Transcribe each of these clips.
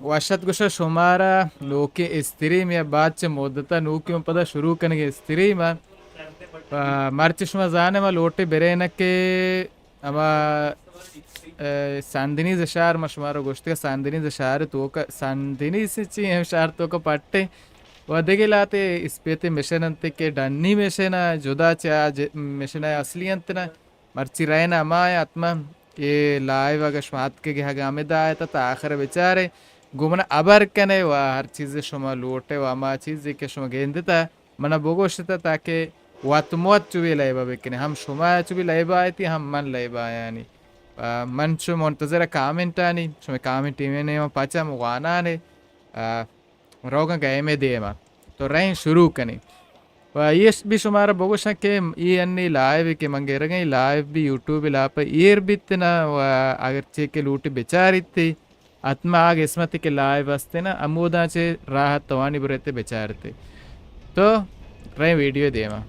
वशत गुशा शुमारा लोके स्त्रीम या बाद मुद्दता नूक्यों पदा शुरू करने स्त्रीम मर्च शुमा जाने मा लोटे बेरेना के अमा सांदिनी जशार मशमारो गोश्त का सांदिनी जशार तो का सांदिनी से ची हम शार तो का पट्टे वदेगे लाते इस्पेते मिशन अंते के डन्नी मिशन जुदा चा मिशन असली अंत ना मर्ची रहना अमाय आत्मा ये लाइव अगर श्वात के गया गामेदा आया था आखिर बेचारे गुमना अबर कने वा हर चीज़ शुमा लोटे वा मा चीज़ के शुमा गेंद था मना बोगोश्ता ताकि वातमुआत चुबी लाइबा बेकने हम शुमा चुबी लाइबा आती हम मन लाइबा यानी मन शु मुंतज़र कामेंट आनी शुमा कामेंट में ने पाचा मुगाना ने रोगा गए में देमा तो रहें शुरू कने ये भी शुमारा बोगोशा के ये अन्नी लाइव के मंगे रगे लाइव भी यूट्यूब लाप ईयर बितना अगर चे के लूटी बेचारी थी आत्मा आग इसमती के लाइव वस्ते ना अमूदा चे राहत तवानी बुरेते बेचारते तो रहे वीडियो देमा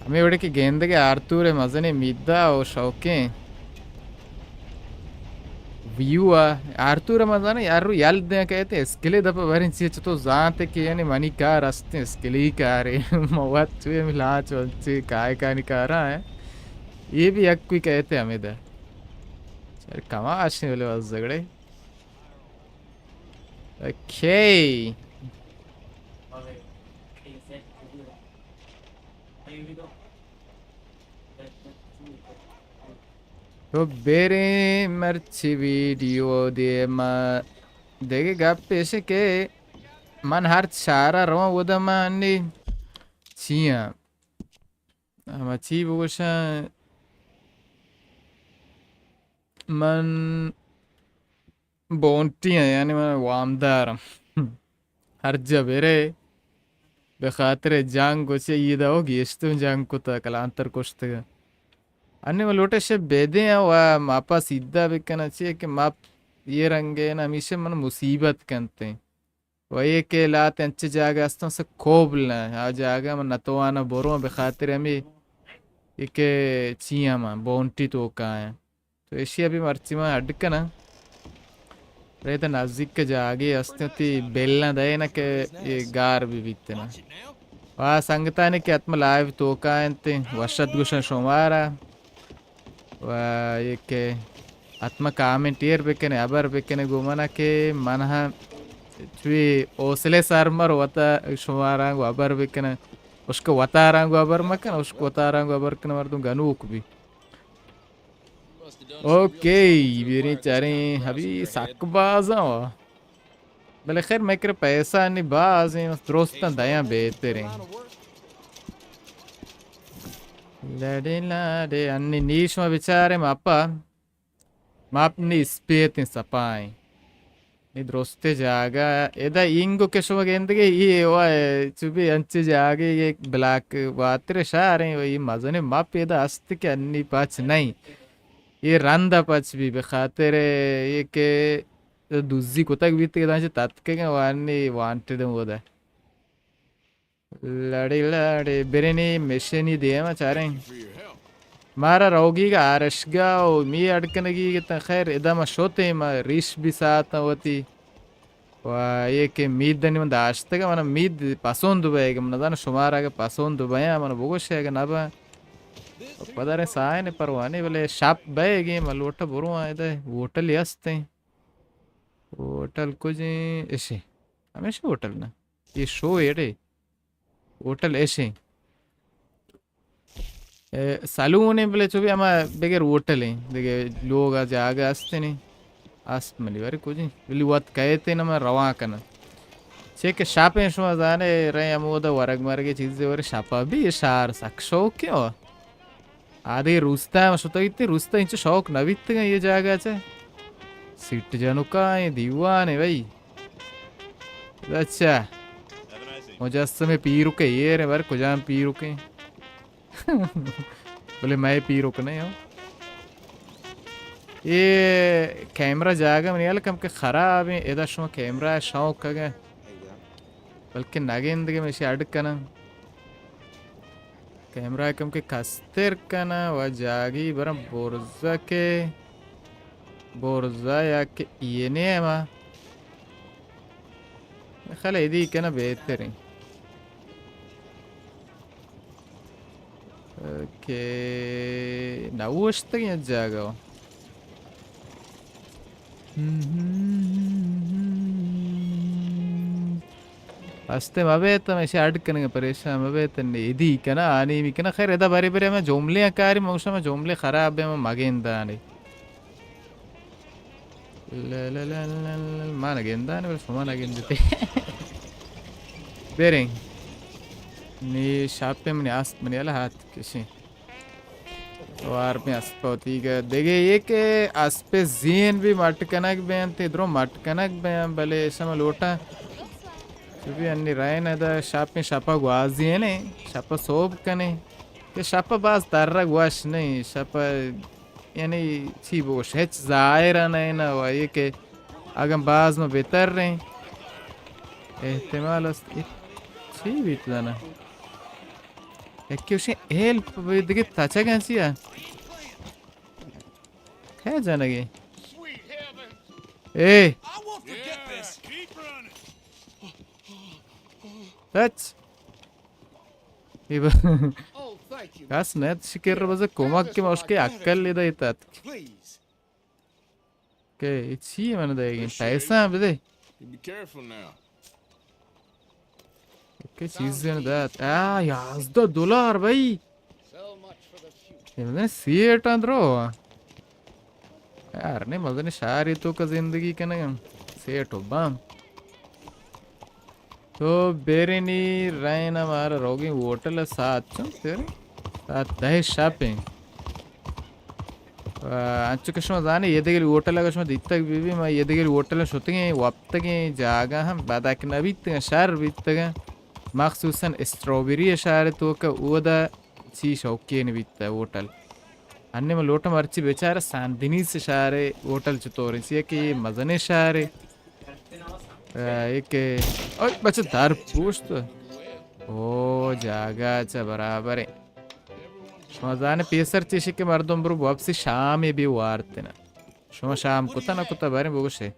हमें उड़े की गेंद के आरतूरे मजने मिद्दा और शौके व्यू आरतूरे मजाना यार याल दे कहते इसके दप भरिन सी तो जानते कि यानी मनी का रास्ते इसके लिए का रे मवात चुए मिला चलते काय का निकारा है ये भी एक कोई कहते हमें दे चल कमा आशने वाले बस झगड़े ओके तो बेरे मर्ची वीडियो दे मा देखे गप पेशे के मन हर चारा रो उदमा अन्नी चिया हम ची बोशा मन बोंटी यानी मन वामदार हर जबेरे बेखातिर जंग गोचे ईदा होगी इस्तु जंग को तो कलांतर कुश्ते अन्य लोटे से बेदे हैं वह मापा सीधा बिकना चाहिए कि माप ये रंगे ना हमेशा मन मुसीबत करते हैं वही के लाते अच्छे जागा अस्तों से कोबलना आ जागा मन नतवाना बोरो बेखातिर हमें ये के चिया मां बोंटी तो का है तो ऐसी अभी मर्ची मां अड़कना रहे तो नज़दीक के जागे अस्तों ती बेलना दे ना के ये गार भी बीतते ना वह संगता ने के आत्म लाइव तो का है वशत गुशन शुमारा ये के आत्मा कामेंट ईयर बेकने अबर बेकने गुमना के मनहा चुई ओसले सरमर वता शुमारांग अबर बेकने उसको वतारांग अबर मकन उसको वतारांग अबर कने मर्दुं गनुक भी ओके बिरी चारे अभी सकबाजा भले खैर मैं कर पैसा नहीं बाज दोस्त दया बेहतर लड़े लड़े अन्नी नीश में बेचारे मापा मापनी स्पेत सपाई नी दोस्ते जागा एदा इंगो के शुभ गेंदगे ये वाय चुबी अंचे जागे ये ब्लैक वातरे शारे ये मजने माप एदा अस्ति के अन्नी पाच नहीं ये रंदा पाच भी बेखातिर ये के दूसरी कुतक बीत के दांचे तत्के के वानी वांटेड होता है लड़े लड़े बिरनी मिशनी दिए मैं चाह रहे मारा रोगी का आरशगा और मी अड़कनगी कितना खैर इधर मैं शोते मैं रिश भी साथ होती वाह ये के मीद दनी मन दाश्ते का मना मीद पसंद दुबई का मन दाना शुमारा के पसंद दुबई है मन बोगोश है का नबा पता नहीं साए ने परवाने वाले शाप बैगे मैं लोटा बुरुआ इधर होटल यस्ते होटल कुछ ऐसे हमेशा होटल ना ये शो है रे होटल ऐसे सालूने बोले चुबी हमा बेगर होटल है देखे लोग आज आगे आस्ते नहीं आस्त मली वारे कुछ बिल्ली वात कहते ना मैं रवा करना चेक शापें शुमा जाने रहे हम वो तो वर्ग मार के चीज़ें वारे शापा भी ये शार सक्शो क्यों आधे रुस्ता है मशुता इतने रुस्ता इंच शौक नवीत का ये जागा चे सीट जानू का ये दीवान है भाई अच्छा मुझे में पी रुके ये रे बार कुजान पी रुके बोले मैं पी रुकने हूँ ये कैमरा जागा मैंने यार कम के खराब है इधर शो कैमरा शौक का बल्कि नागेंद्र के में से अड़कना कैमरा कम के कस्तर कना व जागी बरम बोर्जा या के ये नहीं है माँ खला इधी कना बेहतर है ओके नाउश तक ये जागा अस्ते मबेत में से अड़कने परेशान मबेत ने इधी कना आनी भी कना खैर इधर बारी बारी में जोमले कारी मौसम में जोमले खराब है में मगेंदा नहीं ला मान गेंदा ने बस मान गेंदते बेरिंग नी शाप में आस्त में याला हाथ किसी वार में अस्पौती का देखे ये के अस्पे जीन भी मटकनक बेंते इधरों मटकनक बें भले ऐसा लोटा क्योंकि अन्य राय ना दा शाप में शापा गुआज़ी है नहीं शापा सोब कने ये शापा बाज तारा गुआश नहीं शापा यानी ची वो शेच ज़ाहिरा नहीं ना वो ये के अगर बाज में बेहतर रहे एहतमाल ची बीतला ना क्योंकि हेल्प देखिए ताचा कैसी है क्या जाना ये ए That's इब कास नेट शिकेर बजे कोमाक के मौसके अक्कल ले दा इतात के इच्छी मन देगी पैसा बजे के चीज़ ने दा $10 भाई ये मैंने सीएट अंदरो यार ने मज़े ने शारी तो का जिंदगी के ना सीएट हो बाम तो बेरेनी रायना हमारा रोगी होटल साथ चुन तेरे साथ दहे शॉपिंग अंचु कश्मर जाने ये देखिए होटल कश्मर दिखता है बीबी मैं ये देखिए होटल शूटिंग वापस के जागा हम बाद के नबी तक शहर बीतगा मखसूसन स्ट्रॉबेरी शहर तो का उदा ची शौकीन बीतता होटल अन्य में लोटा मर्ची बेचारा सांदिनी से शहर होटल चतोर इसी कि मज़ने शहर एक ओए बच्चे दार पूछत ओ जागा चा बराबर है मज़ाने पेसर चीज़ के मर्दों बरु वापसी शाम ये भी वारते ना शुमा शाम कुता ना कुता बारे बोगशे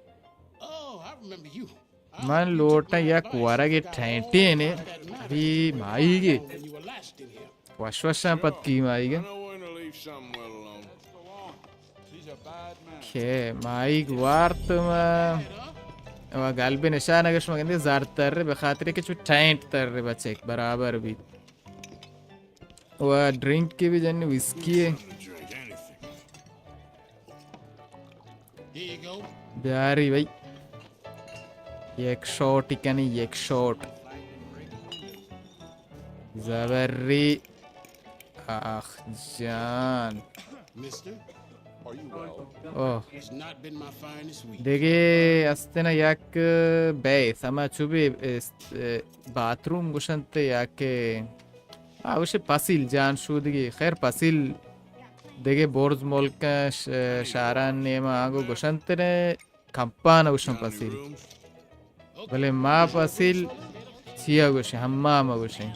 मन लोटा या कुआरा के ठेंटे ने अभी माई के वशवशा पत की माई के के माई वार्त में गालबे निशान अगर शुमा कहते ज़ार तररे बखातरे के चुट ठेंट तररे बच्चे एक बराबर भी वह ड्रिंक के भी जाने विस्की है प्यारी भाई एक शॉट ही क्या नहीं एक शॉट ज़बरी आह जान ओह देखिए अस्ते ना याक बे समा चुबी बाथरूम गुशंते याके आवश्य पासिल जान शूदगी खैर पासिल देखे बोर्ज मोल का शारान ने मांगो गुशंते ने कंपाना गुशन पासिल भले माँ पासिल चिया गुशे हम्मा माँ गुशे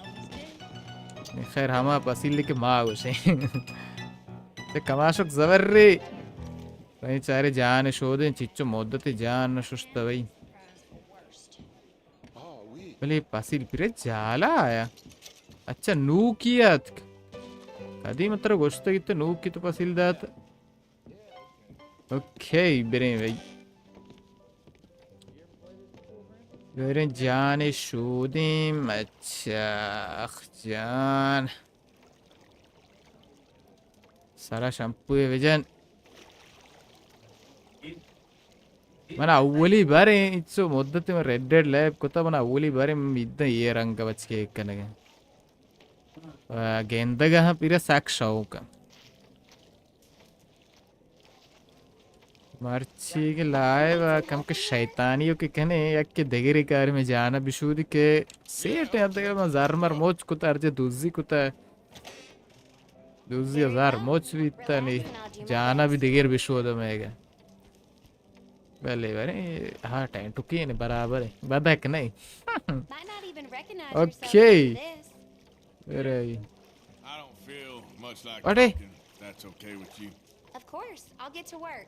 खैर हमा पासिल लेके माँ गुशे ते कमाशक ज़बर्री भाई चारे जान शोधे चिच्चो मोद्दते जान शुष्ता भाई भले पासिल फिरे जाला आया अच्छा नू किया कदी मतलब गोश्त की तो नू की तो पासिल दात ओके बेरे भाई बेरे जाने शोधे अच्छा जान सारा शैम्पू है विजन मना अव्वली बारे इच्छो मुद्दते में रेड डेड लैब कोता मना अव्वली बारे में इतना ये रंग का बच के एक करने गेंदा हाँ पीरा साक्षाओं का मर्ची के लाए कम के शैतानियों के कहने या के देगरी कार में जाना बिशूदी के सेट है तो मैं ज़ारमर मोच कुता अर्जे दूसरी कुता दूसरी हजार मोच भी इतना नहीं जाना भी देगर बिशूद में है भले भले हाँ टाइम टुकी है बराबर है बदक नहीं recognize yourself Okay. after this. Very. I don't feel much like What? talking. That's okay with you. Of course, I'll get to work.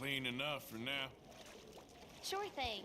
clean enough for now. Sure thing.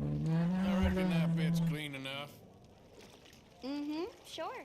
I reckon that bit's clean enough. Mm-hmm, sure.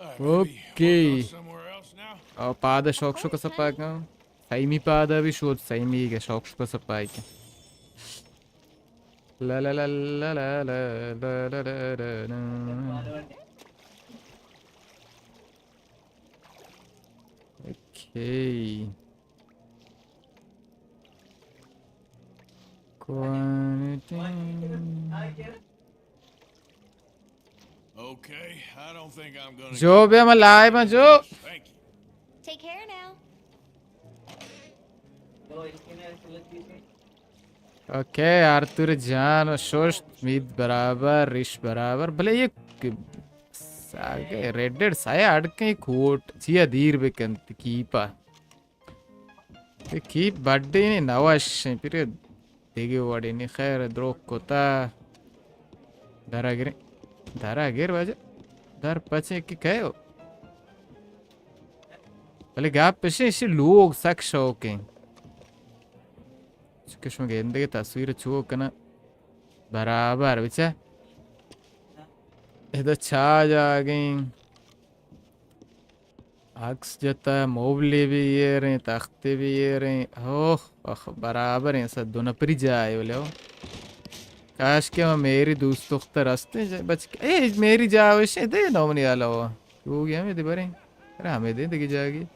All right, baby. Okay. Wanna go somewhere else now? पाद शौक show कसं पाय का Sami पाद भी शोध Sami के शौक show कसं पाय का ला ला ला ला ला ला ला ला ला Okay. Okay, I don't think I'm gonna. जो भी हम लाए में जो Thank you. Take care now. Okay Arthur John और शोश मीत बराबर रिश बराबर भले ये सागे रेडेड साया अड़के कोट जिया दीर बेकंत कीपा ये कीप बड्डे ने नवाश फिर देगे वाडे ने खैर द्रोक कोता दरागिर वजह दर पचे की कहो भले गैप पेशे इसे लोग सक शौक हैं कश्मीर के इंदे के तस्वीर चुओ कना बराबर बिचा इधर छा जा गई अक्स जता मोबले भी ये रहे तख्ते भी ये रहे ओह बराबर हैं सब दोनों पर ही जाए बोले हो काश के मैं मेरी दोस्तों के रास्ते बच ए मेरी जाओ इसे दे नौमनी आला हो हो गया मैं दिबरे अरे हमें दे देगी जाएगी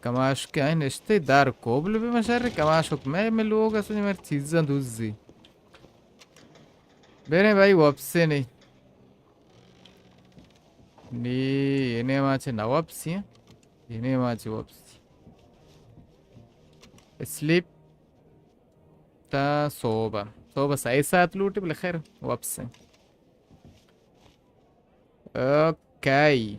कमाश के आए नश्ते दार कोबल भी मशर कमाशुक मैं लोग असली मेरी चीज़ें दूसरी बेरे भाई वापसे नहीं इन्हें माचे ना वापसी हैं इन्हें माचे वापसी स्लीप ता सोबा सही साथ लूटे बले खैर वापसे okay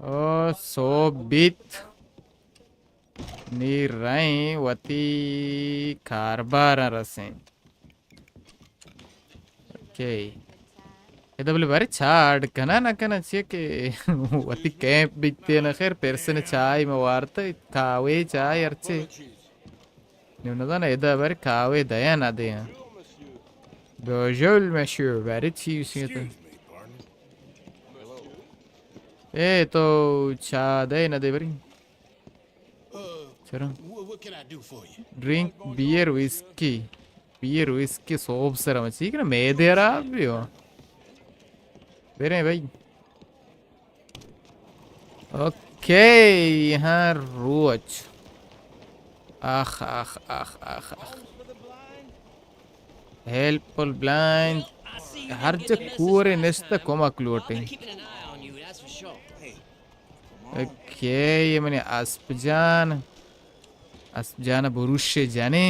Oh, so bit ni rai wati karbara rasen. Okay. इधर बोले बारे चार्ड कना ना कना चाहिए कि वती कैंप बिकते ना खैर पर्सन चाय में वारता कावे चाय अर्चे न्यूनता ना इधर बारे कावे दया ना दे हैं दोजल में श्योर बारे चीज़ ये तो ए तो चाय दे ना दे बारे चलो drink beer whisky soap sir हम चीज़ ना मैं दे रहा भी हो बेरे भाई ओके यहाँ रोज आख आख आख आख आख हेल्पफुल ब्लाइंड हर जगह पूरे नेस्ता कोमा क्लोटे ओके ये मैंने अस्पजान बुरुशे जाने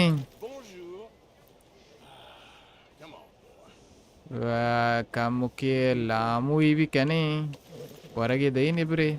kamu ke lamu ibi kane warage dei ne bre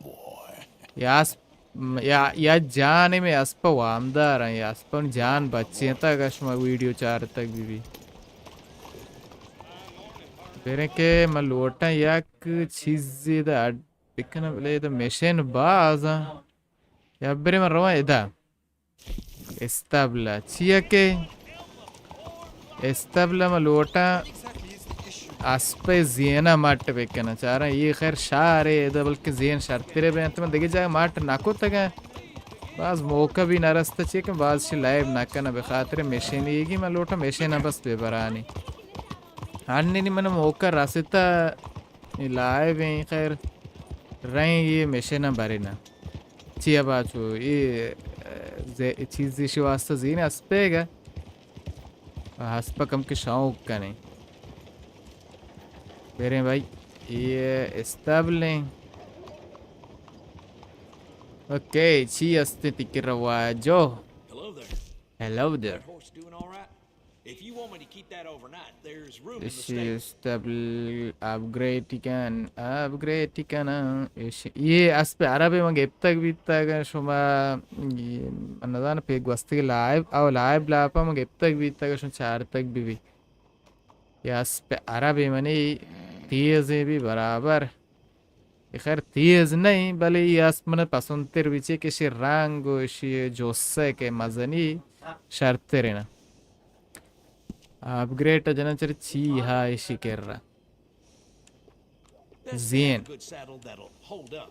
boy. यास या जाने में अस्प वामदार हैं यास्पन जान बच्चे तक अश्मा वीडियो चार तक भी बेरे के मलोटा याक चीज़ इधर बिकना बले इधर मशीन बाज़ा या बेरे मरवा इधर एस्टेबला चिया के एस्टेबला मलोटा अस्पे ज़ीना मार्ट बिकना चाह रहा ये खैर शारे इधर बल्कि ज़ीन शर्तेरे में तो मैं देखे जाए मार्ट नाको तक बाज मौका भी नरस्ता चाहिए कि बाज से लाइव ना करना बेखातिर मशीन येगी मलोटा मशीन बस बेबरानी अन्य नहीं मैंने मौका रास्ता लाइव है खैर रही ये मशीन बारिना चिया बाचो ये चीज़ इसी वास्ते ज़ीन अस्पेगा हस्पा कम के शौक का नहीं बेरे भाई ये एस्टेबलिंग ओके ची अस्तित्व की रवाजो Hello there. hello there That horse doing all right? If you want me to keep that overnight, there's room in the This stable. is stable upgrade tikan ये अस पे अरबी मंगे अब तक भी तक शुमा अन्नदान पे एक वस्ती लाइव और लाइव लापा मंगे अब तक भी तक शुम चार तक भी ये अस पे अरबी मनी तेज़ भी बराबर खैर तेज़ नहीं भले ये अस मन पसंद तेरे बीचे किसी रंग इसी जोसे के मज़नी शर्त रहना अपग्रेड जनचर ची हा इसी कर रहा Best to have Zen. a good saddle that'll hold up.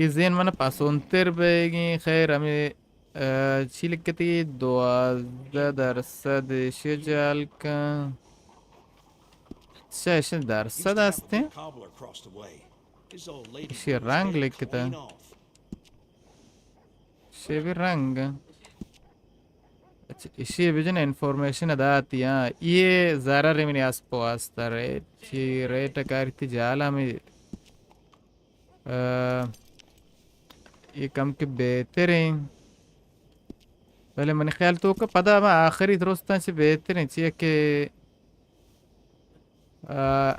ये जेन मन पासोंतर बेगी खैर हमें चील कती 12% का शेष दरसद Used to have a असते big cobbler across the way. His old lady इसी blew his रंग head लिखता clean off. शेवी रंग अच्छा इसी विजन इन्फॉर्मेशन अदाती हाँ ये ज़रा रेमिनी आसपो आस्ता रेट ची रेट कारती जाला में ये कम के बेहतर हैं पहले मैंने ख्याल तो का पता मैं आखिरी दोस्तां से बेहतर हैं चाहिए कि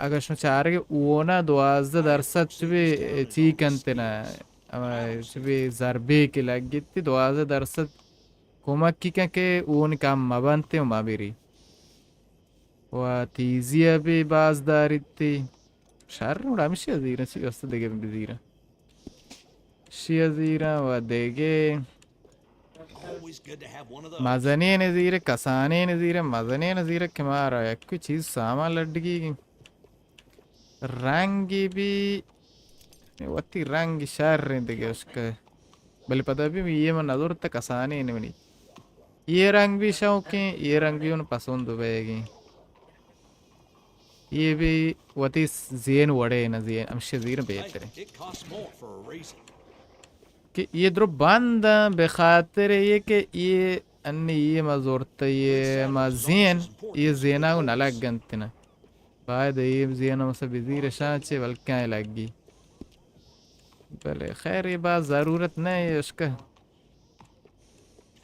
अगर शो चार के वो ना 12% भी ची कंते ना भी ज़रबे के लगी थी 12% कोमा की क्या के वो निकाम मबंते हो माबिरी वो तीजिया भी बाज़दारी थी शहर में उड़ामी शियाज़ीरा सी वस्ते देखे बिज़ीरा शियाज़ीरा व देखे Always good to have one of those. मज़ने नज़ीरे कसाने नज़ीरे मज़ने नज़ीरे किमारा एक कोई चीज़ सामान लड़की रंगी भी वती रंगी शहर रहे देखे उसका बल्कि पता भी ये मन नज़र तक कसाने नहीं बनी ये रंग भी शौक़ ये रंग भी उन पसंद होएगी ये भी वती ज़ेन वड़े न ज़ेन अमशे ज़ीर बेहतर है Hey, it costs more for a reason. कि ये द्रो बंद बेखातिर ये कि ये अन्य ये मज़ोरत ये मज़ेन ये ज़ेना को नलग गंतना बाद ये ज़ेना मसे बिज़ीर शांचे बल्कि लगी भले खैर ये बात ज़रूरत नहीं है उसका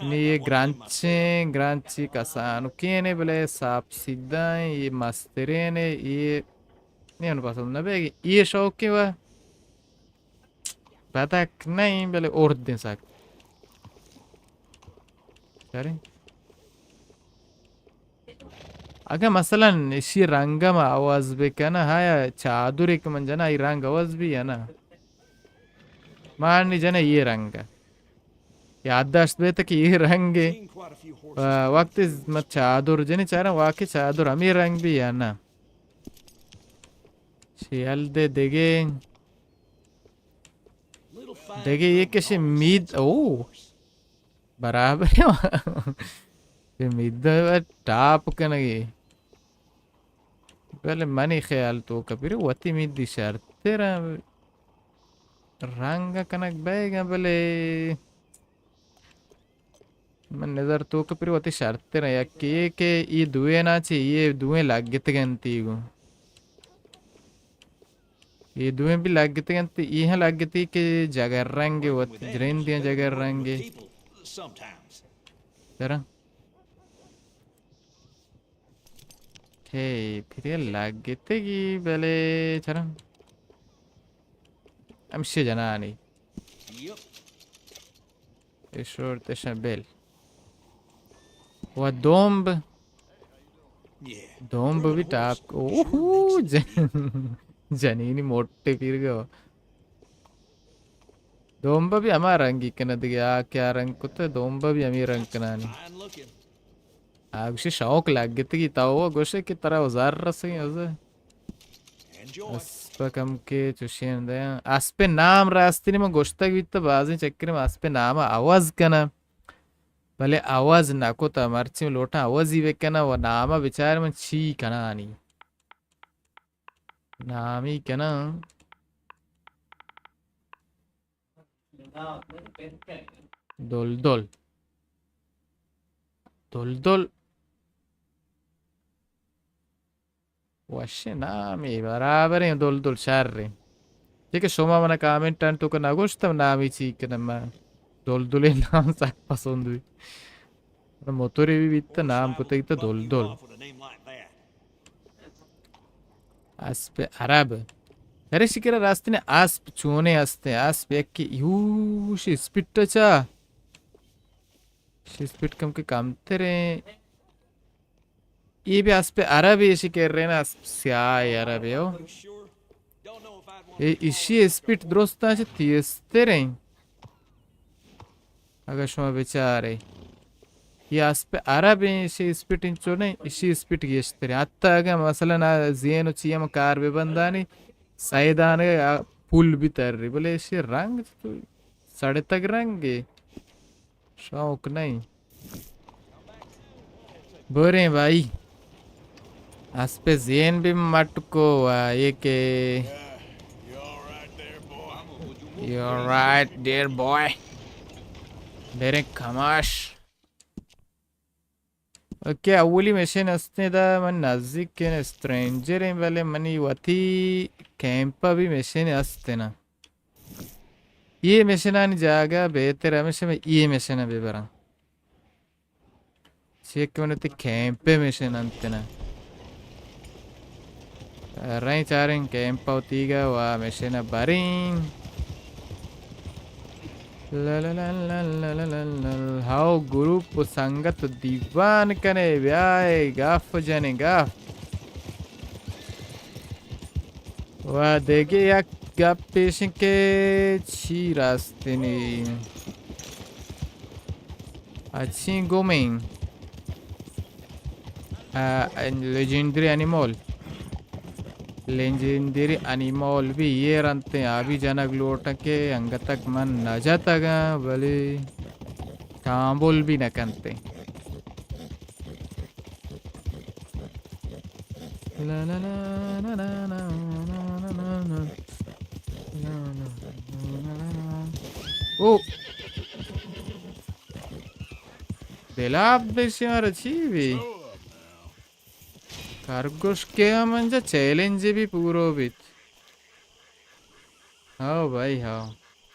नहीं ये ग्रांची कसानु क्या ने भले साप सीधा ये मस्तरे ने ये नहीं उन पसंद न बेगी ये शौक क्यों पता नहीं भले और दिन साक चले अगर मसलन इसी रंग में आवाज़ भी क्या ना हाँ चादर एक मंजना ये रंग आवाज़ भी है ना मान लीजिए ना ये रंग याददाश्त बे तक ये रंग है Seen quite a few horses. वक्त मत चादर जने चाह रहा वाकई चादर हम ये रंग भी है ना शेल दे देगे Little fine देखे ये drum कैसे always मीद sets off O a horse. बराबर है ये मीद टाप कनगे पहले मनी ख्याल तो कबीर वती मीद दी शर्त तेरा रंग कनक बैगा भले मैं नजर तो कपिर वती शर्त रहा के ये दुए ना ची ये दुए लाग गते गंती गो ये दुए भी लाग गते गंती ये लाग गती के जगह रंगे वती जरें दिया जगह रंगे People sometimes. जरा हे फिर ये लाग गते की पहले चरा अमशे जना नहीं Yep. इशोर तेशबेल वो दोंब Yeah. दोंब भी टाप ओह जनीनी मोटे पीर गो दोंब भी हमारा रंगी कना दिया क्या रंग कुत्ते दोंब भी हमी रंग कना नहीं Fine looking. आगुशी शौक लाग गई थी ताऊ गोशे की तरह उजार रसे उसे Enjoy. अस्पकम के चुशियन दे आस्पे नाम रास्ते में गोश्ता की तो बाजी चक्कर में आस्पे नाम आवाज कना भले आवाज ना को तो मर्ची में लोटा आवाज ही वेकना वो नाम विचार में छी कना आनी नाम ही कना दोल दोल दोल दोल वशे नाम ही बराबर है दोल दोल शार रे ठीक है शोमा मना कमेंट टन तो करना गोश्ता नाम ही छी कना मैं दोल दोले नाम साक पसंद हुई मोटोरी भी इतना नाम को तो इतना दोल दोल Off with a name like that. आस्पे अरब अरे शिकरा रास्ते ने आस्प चूने आस्ते आस्प एक की यू शिस्पिट चा शिस्पिट कम के काम तेरे ये भी आस्पे अरब ये शिकर रहे ना आस्प सियाय अरब है ओ Sure. Don't know if I'd want ये इसी स्पिट द्रोस्ता चे तीसते रहे अगर शुमा बेचारे ये आस्पे अरब है इसी स्पिट इंचो नहीं इसी स्पिट गेस्ते रहे आता अगर मसला ना ज़ियन उचिया में कार भी बंदानी साइदाने पुल भी तर रही बोले इसी रंग तो साढ़े तक रंग है शौक नहीं बोरे भाई आस्पे ज़ियन भी मटको ये के You all right there, boy? You're right, dear boy. Derek Kamash. Okay अवली मशीन असते दा मन नज़दीक के स्ट्रेंजर हैं वाले मनी वती कैंपा भी मशीन असते ना ये मशीन आनी जागा बेहतर हमेशा में ये मशीन है बेबरा चेक क्यों नहीं कैंपे मशीन अंते ना रही चारें कैंपा होती गा वाह मशीन बारिंग ला ला ला ला ला ला ला ला हाउ ग्रुप संगत दीवान कने व्याय गाफ जाने गाफ वाह देखे या गाफ पेश के छी रास्ते ने अच्छी गोमिंग लेजेंडरी एनिमल भी ये रंते अभी जनक लोट के अंग तक मन न जाता गा भले कांबुल भी न कंते ला ला ला ला ला ला ला ला ला ओ बेलाब बेशिमार चीवी खरगोश के म्हणजे चॅलेंज भी पूरो बीत हाँ भाई हाँ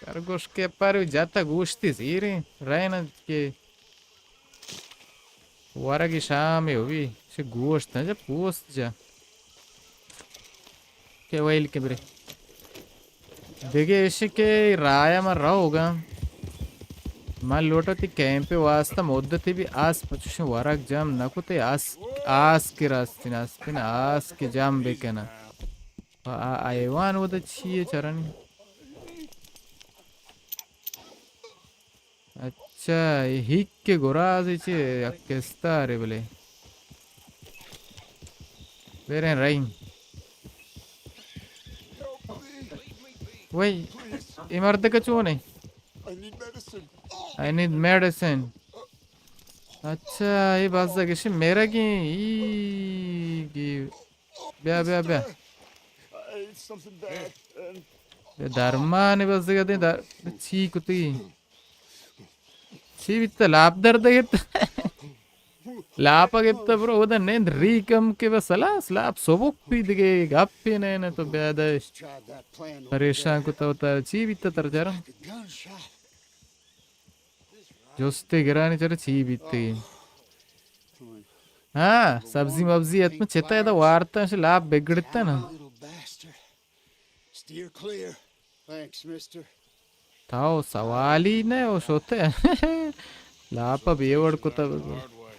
खरगोश के पर जाता गोश्ती सी रे रहना के वारा की शाम है हुई से गोश्त ना जब पोस्ट जा के वाइल के बरे देखे ऐसे के राया मर रहा होगा मान लोटा ती कैंपे वास्ता मुद्दती भी आस पचुश वरक जाम नको ते आस के रास्ते नास्ते ना आस के जाम बेकना आयवान वो तो छिए चरण अच्छा ये हिक के गोराज इचे अकेस्ता रे बोले वेरे राइंग वही इमरते का चो नहीं I need medicine. I need medicine. अच्छा ये बात है कि मेरा की ब्या ब्या ब्या I ate something bad. And धर्मा ने बस कहते हैं छी कुत्ती Chivita lap dardagit. Lapagit bro oda nend rikam ke basala slap sobuk pidige gappi ne to bada Tried that plan over pareshan there. ko ta chivita tarjara. Like a gunshot. Joste girani chara chivita. Throwing हाँ सब्जी मब्जी इतना चेता है तो वार्ता से लाभ बिगड़ता ना little bastard. Steer clear. Thanks, mister. ताओ सवाल ही नहीं वो सोते हैं लाभ अब ये वर्ड को तब Hard way.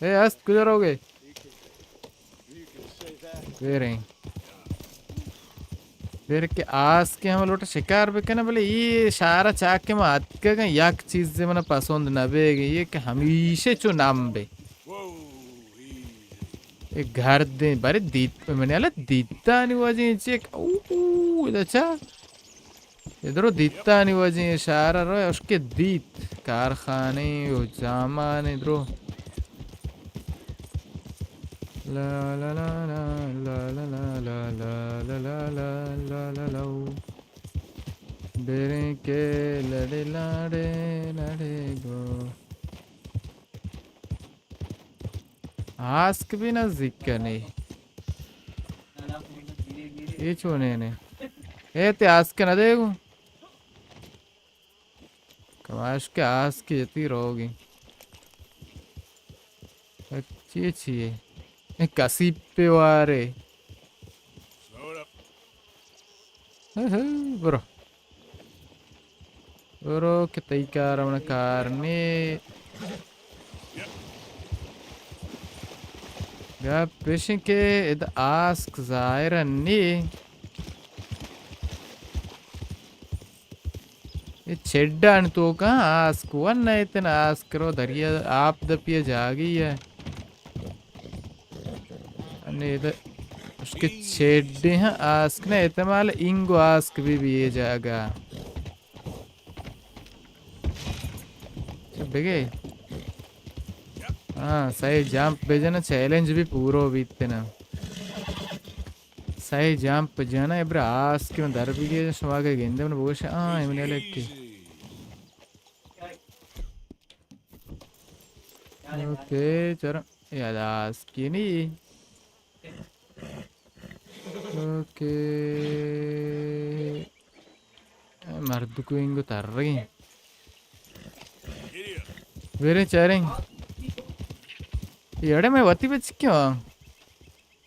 ए अस्त गुजरोगे You can say that. वेरे वेरे के आस के हम लोटा शिकार पे कहना बोले ये सारा चाक के मात का याक चीज से मना पसंद न बेगे ये कि हमेशा चो नाम बे Whoa, easy. एक घर दे बारे दीत मैंने वाला दीता नहीं वजह चेक ओह इधर अच्छा इधरो दीता नहीं वजह सारा रो उसके दीत कारखाने वो जामान इधरो ला ला ला ला ला ला ला ला ला ला ला ला ला ला बेरे के लड़े लाड़े लड़े गो आस्क भी ना जिक्र नहीं ये छोने ने ए ते आस्क ना देखो कमाश के आस्क की जती रहोगी अच्छी अच्छी है एक कसीब पे वारे Slow it up. Bro bro के तई कारमन कारने गा पेशन के इद आस्क जाहिर नहीं ये चेड्डा अन तो का आस्क वन नहीं इतना आस्क करो दरिया आप दपिया जागी है अने इधर उसके चेड्डे हैं आस्क ने इतमाल इंगो आस्क भी ये जागा बेगे हाँ सही जंप बेजना चैलेंज भी पूरो बीतते ना सही जंप जाना इब्रा आस्क में दर भी के शवागे गेंदे में बोश हाँ इमने लेके ओके चलो याद आस्क की नहीं ओके मर्द को इंगो तर रही वेरे चारेंग ये अड़े मैं वती बच क्यों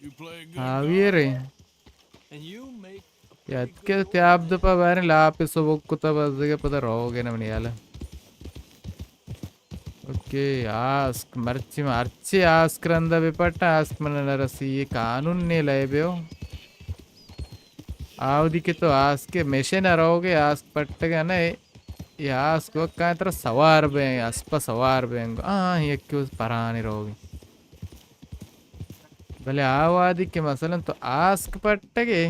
You play good. हाँ ये रे And you make याद के त्याब दपा बारे लापे सोबो कुत्ता बजके पता रहोगे ना मनी याला ओके आस्क मर्ची मार्ची आस्क रंदा बेपट्टा आस्क मन नरसी ये कानून ने लाए बे हो आवदी के तो आस्क के मेशे न रहोगे आस्क पट्टे का ना ये आस्क वो कहाँ तरह सवार बे अस्पा सवार बे हाँ ये क्यों पराने रहोगे भले आवादी के मसलन तो आस्क पट्टे के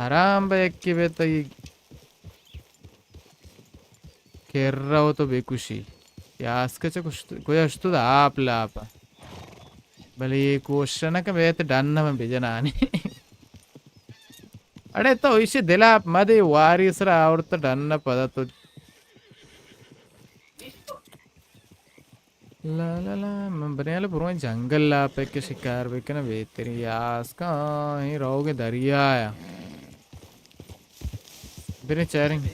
आराम बे की बे तो ये केर रहा हो तो बेकुशी आस्क चे कुछ कोई अश्तु दा आप लाप भले ये क्वेश्चन का बेहतर डरना में भेजना आने अरे तो इसे दिला मदे वारिसरा और तो डरना पड़ा तो ला ला ला मैं बने वाले पुरों जंगल ला पे के शिकार पे के ना बेहतरी आस्क ही रहोगे दरिया आया बिने चारिंग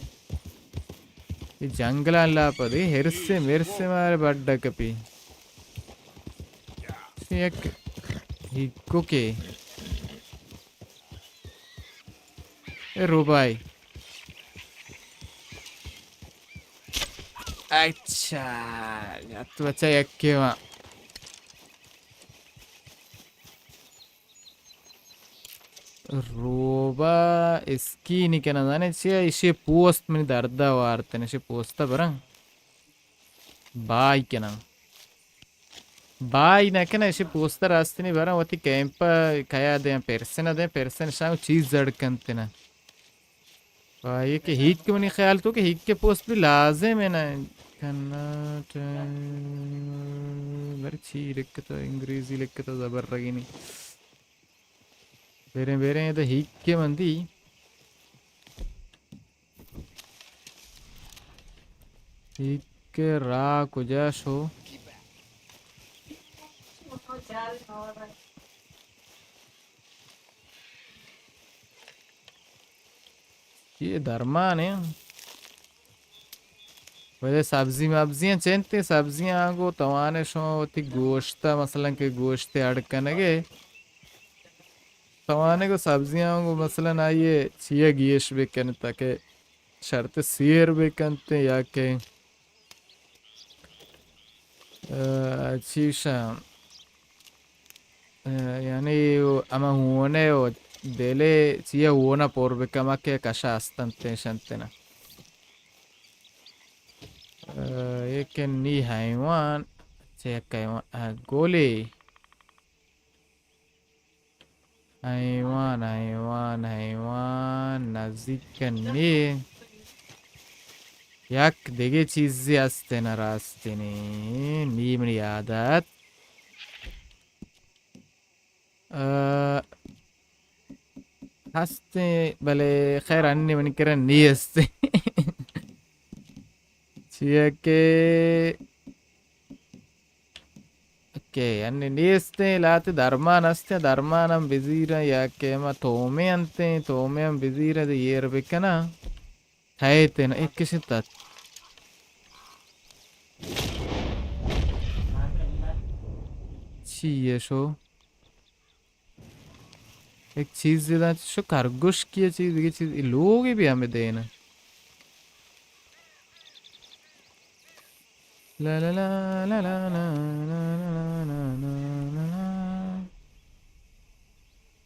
ये जंगल ला पदे हेरसे मेरसे मारे बड्डा कपी एक हिक्को के ए रूबाई अच्छा या तो अच्छा एक के वहाँ रोबा इसकी नहीं कहना जाने चाहिए इसे पोस्ट में दर्दा वारते ने इसे पोस्टा बरंग बाई के ना बाई ना कहना इसे पोस्टा रास्ते नहीं बरंग वती कैंप कया दे पर्सन शाम चीज जड़कनते ना ये के हीट के मनी ख्याल तो के हीट के पोस्ट भी लाजिम है ना करना बड़ी छी लिख तो अंग्रेजी लिख तो जबर रही नहीं ಬೇರೆ ಬೇರೆ ಇದು ಹೀಗೆ ಮಂದಿ Ikke ra kuja show. ये दरमान है वैसे सब्जी मब्जियां चेंते सब्जियां को तवाने शो ती गोश्त मसलन के गोश्त अड़कने के तवाने को सब्जियां को मसलन आइए चिया गियश बेकन ताके शर्त सीर बेकनते या के चीशा यानी अमा हुने ओ देले चिया हुना पोर बेकमा के कशा अस्तंते शंतेना एक नी haywan cek haywan gole haywan naziken ni yak dege cheezi aste na rasteni nimni adat haste bale khair anni mani kiran ni aste Chiake okay anne neste laate dharmanastya dharmanam bizira yakema tomeyam bizira de yer bekana haytena ekkisitat chiyesho एक चीज देना show खरगोश की चीज ये चीज लोग भी हमें देना La la la la la la la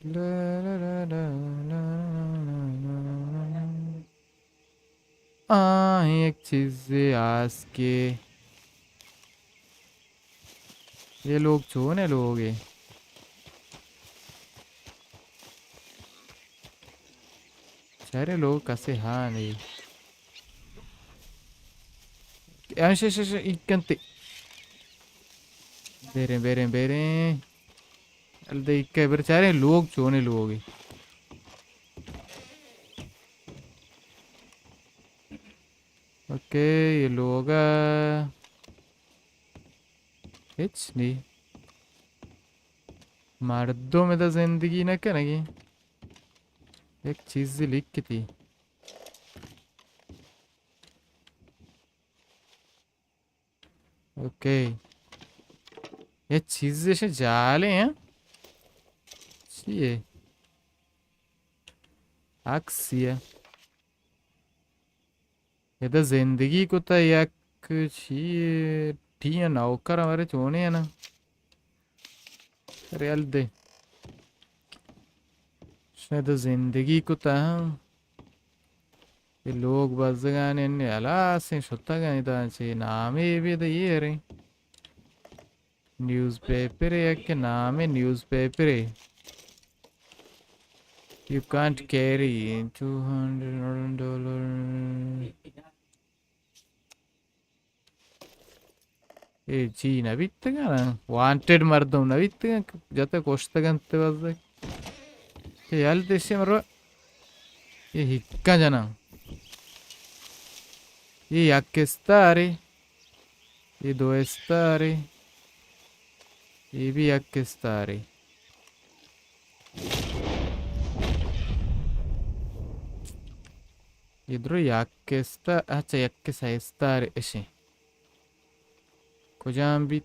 la la la la एक चीज आज के ये लोग छोने लोग हैं सारे लोग कैसे हाँ नहीं ikkante bere alde ikke बेचारे लोग छोने लोग हैं ओके ये लोग कुछ नहीं मर्दों में तो जिंदगी ना करेंगे एक चीज लिख की थी ओके ये चीज जैसे जाले हैं ये अक्सिया ये तो जिंदगी को तो एक चीज ठीक है नौकर हमारे चोने हैं ना रियल दे शायद जिंदगी को तो ये लोग बज़गाने ने अला से शुत्ता गए तांचे नामे भी तो ये रे न्यूज़पेपर है कि नामे न्यूज़पेपर है you can't carry $200 ये जी ना बित्ते का ना वांटेड मर्दों ना बित्ते का जाते कोष्टा गंते बज़ ये याल देशे मरो ये हिक्का जाना ये याके स्टारे ये दो स्टारे ये भी याके स्टारे इधर याके स्टार अच्छा याके साइज स्टारे ऐसे कुजाम भी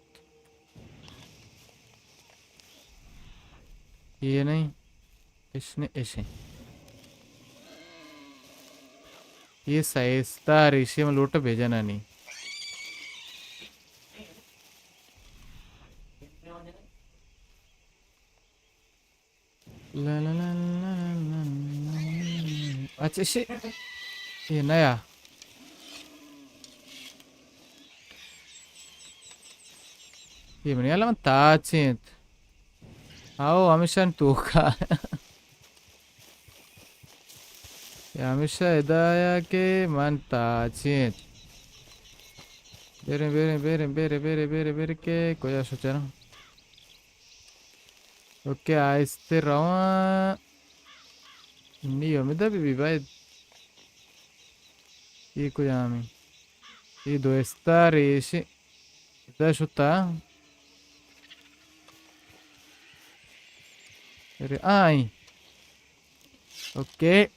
ये नहीं इसने ऐसे ये साइस्ता रेशियो में लोटा भेजना नहीं ला ला ला ला ला अच्छा शे ये नया ये बनिया लमन ताचित आओ हमेशा तो का हमेशा इदाया के मन ताचित बेरे के कोई सोचा ना ओके आहिस्ते रवा नहीं उम्मीद है भी भाई ये कोई आमी I dove sta riesci? Da città? Ai. Ok.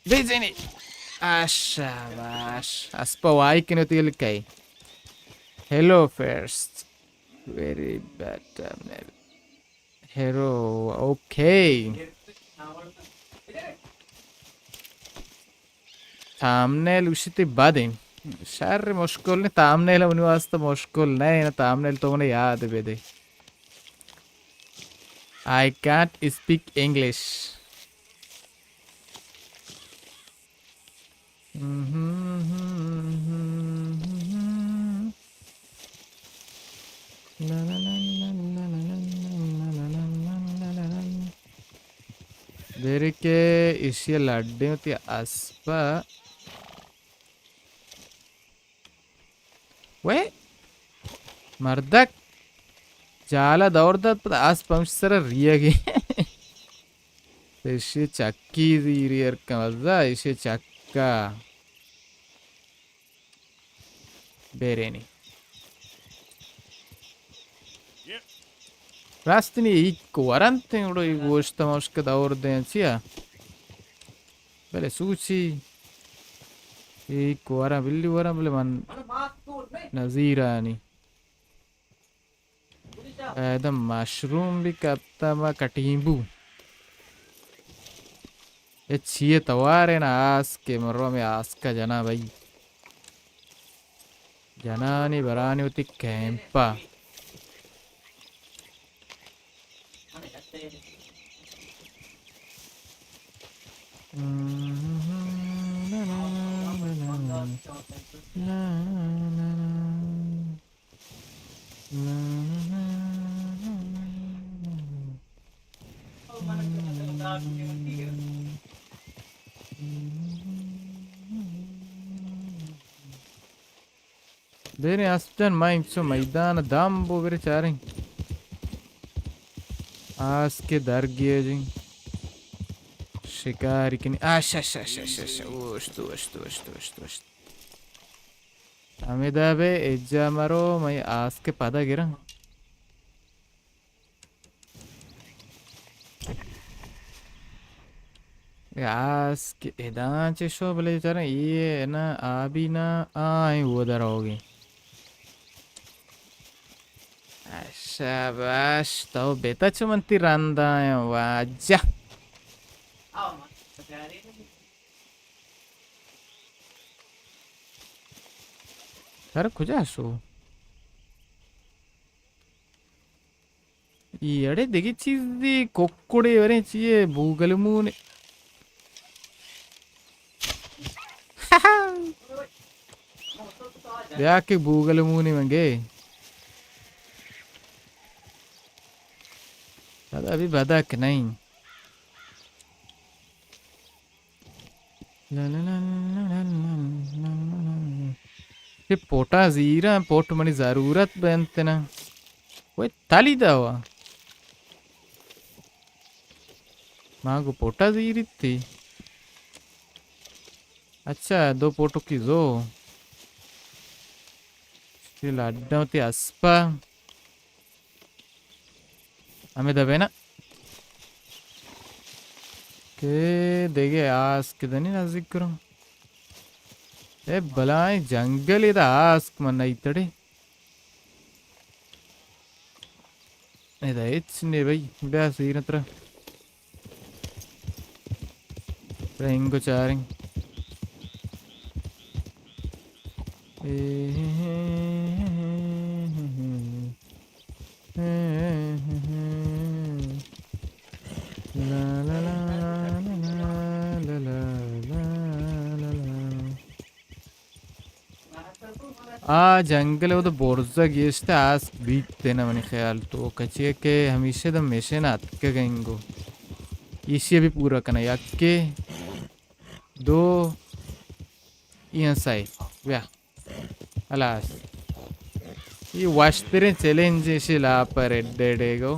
Vigini. Shabash. Aspa I can tell Kai. Hello first. Very bad thumbnail. Hero. Okay. Thumbnail उसी बादें शहर मुश्किल ने thumbnail अपने वास्ते मुश्किल नहीं ना thumbnail तो उन्हें याद है दे I can't speak English. देरी के इसी लड्डे होती आसपा वे मर्दक जाला दौड़ता पता आस पंच सर रियगी इसे चक्की रियर का मज़ा इसे चक्का बेरेनी रास्ते में एक वारंट हैं उड़ो एक वोस्ट तमाश का दौड़ दें चिया पहले सूची एक वारा बिल्ली वारा बोले मन नज़ीरानी एकदम मशरूम भी करता मा कटींबू ये छिए तवार है ना आस के मर्रों में आस का जना भाई जना नहीं बरानी होती Campa Bene, aspettano mai insomma i dana dambo per चारें आज के दर गए जी शिकारी की नहीं आशा ओस्ट हमें दाबे एज्जा मारो मैं आज के पता गिरा आज के एदांचे शो बोले चारें ये ना आबी ना आए वो दर होगी शाबाश तो बेटा चुमंती रंदा है वाजा सर कुछ आशो ये अड़े देखी चीज़ दी कोक्कोड़े वरे चाहिए भूगल मुने ब्याह के भूगल मुने मंगे अभी बदक नहीं ये पोटा जीरा पोट मनी जरूरत बनते ना कोई थाली दावा माँ को पोटा जीरी थी अच्छा दो पोटो की जो ये लाडा होती अस्पा हमें दबे ना के देखे आस किधर नहीं नजदीक करो ए बलाए जंगल इधर आस मन्ना इतड़े इधर इच्छने भाई ब्यास ही नत्र रहेंगो चारें जंगल वो तो बोर्जा गेस्ट आस बीतते ना मैंने ख्याल तो कच्चे के हमेशा तो मेशे ना अटके गएंगो इसी भी पूरा करना याक के दो यहाँ साइ व्या अलास ये वाश्तेरे चैलेंज इसी ला पर एडेगो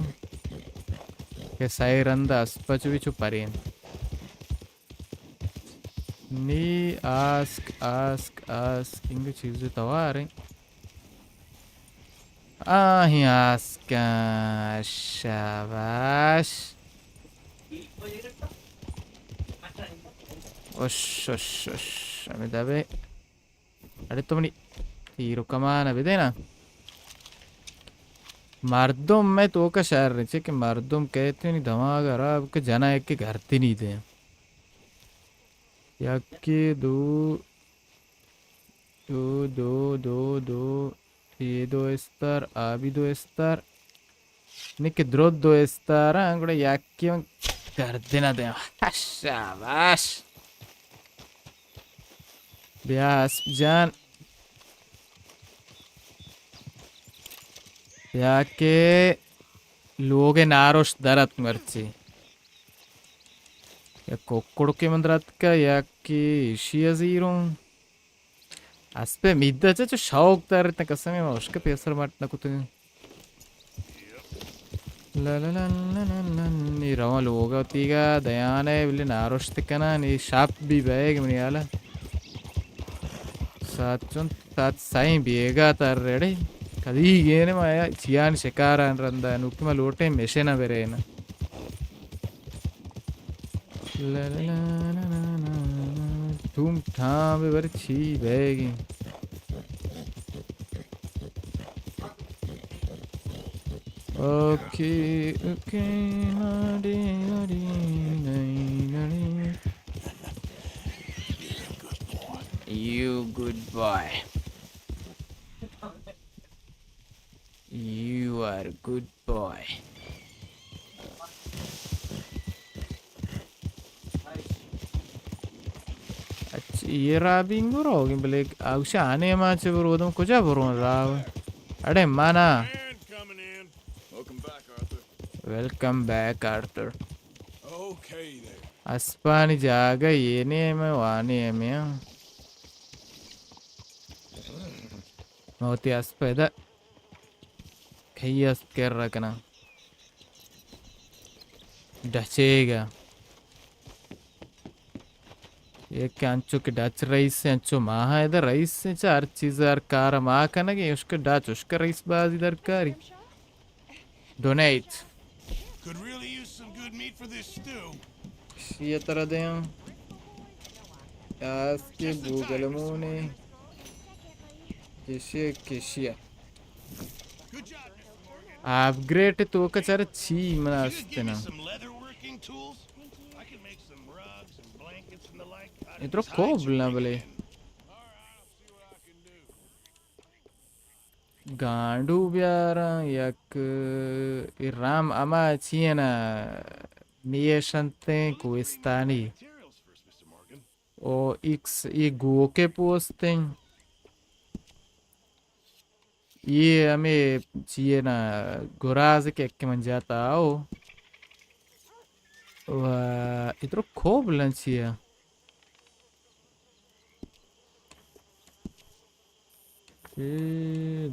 के साइ रंदा अस्पच भी चुपारें Ni ask inga çizi tavare. Ahi ask shabash. Osh. Ame dabe. अरे तुमने तीरों कमाना भी देना मर्दों में तो का शहर रहे कि मर्दों कहते नहीं धमाका खराब के जना एक के घर ती नहीं थे या कि दो दो दो दो दो ये दो स्टार अभी दो स्टार निक दो स्टार अंगड़े या कि घर देना दे शाबाश ब्यास जान ಯಾಕೆ ಲೋಗೆ ನಾರೋಶ್ ದರತ್ ಮರ್ಚಿ ಯಾಕೆ ಕೊಡಕೆ ಮಂದ್ರತ್ಕ ಯಾಕೆ ಇಶಿಯ ಝೀರೋ ಅಸ್ಪೆ ಮಿದ್ದಚ ಚು ಶೌಕ್ ದರತ್ ಕಸಮೆ ಮೌಷ್ಕ ಪೇಸರ್ ಮಾಡ್ನ ಕುತು ನೀ ರವ ಲೋಗತೀಗ ದಯಾನೆ ಇಲ್ಲಿ ನಾರೋಶ್ ತಿಕ್ಕನ ನೀ ಶಾಪ್ ಬಿ ಬೇಗ ಮನಿಯಾಲ ಸಾಚುನ್ ಸಾತ್ ಸೈ ಬೇಗ ತರ್ರೆಡಿ කදීගේනම අය චියාන් ශකාරන් රන්දා නුක්කම ලෝටේ මෙෂෙන වෙරේන තුම් තාමවර චී බෑගින් ඕකේ You good boy. You are a good boy. अच्छा ये राबिंग बुरा हो गया बोले आउशा आने माचे बुरा तुम कुछ बुरा राव अरे माना And coming in. Welcome back, Arthur. Welcome back Arthur Okay there. अस्पानी जागा ये नहीं मैं वानी है मैं मोती अस्पेदा खैयस कर रखना डचेगा ये कैंचो के डच राइस से अंचो माँ है इधर राइस से चार चीज़ कार माँ करना कि उसके डच उसका राइस बाज इधर कारी donate Could really use some good meat for this stew. ये तरह दे हम यास के गूगल मुने किशिया Good job, Mr. Morgan. Upgrade तो का चार छी You could मनास्ते give me ना some leatherworking tools. I can make some rugs and blankets and the like. out of इधर these को hides you're बोलना bringing बोले in. All right, I'll see what I can do. गांडू ब्यारा यक इराम अमा चीना नियशंते कुइस्तानी Materials first, Mr. Morgan. ओ x ये गो के पोस्ते ये हमें चाहिए ना गुराज के एक मन जाता हो वाह इधर खूब लंचिया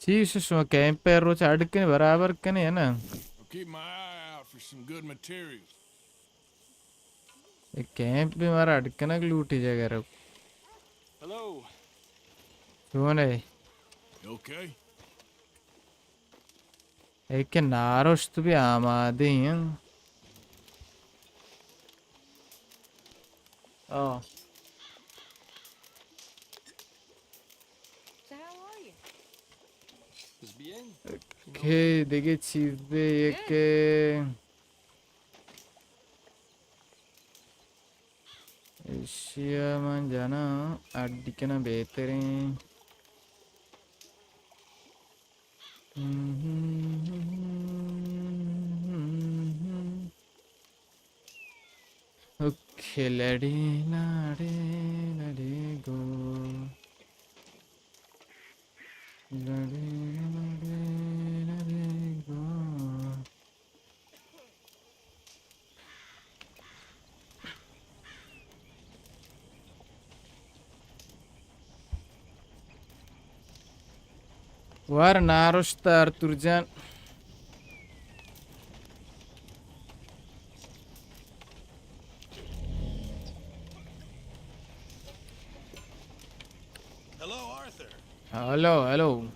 चीज शो कैंपर रोच अड़कने बराबर कने है ना I'll keep my eye out for some good materials. ये कैंप भी हमारा अड़कना लूटी जाएगा रो Hello. कौन है You okay? एक के नारोश तो भी आमादे हैं ओ So how are you? के देखिए चीज दे एक एशिया में जाना अड़कना बेहतर है Okay, let it go. Let it go. Var naroshta Arturjan. Hello, Arthur. Hello.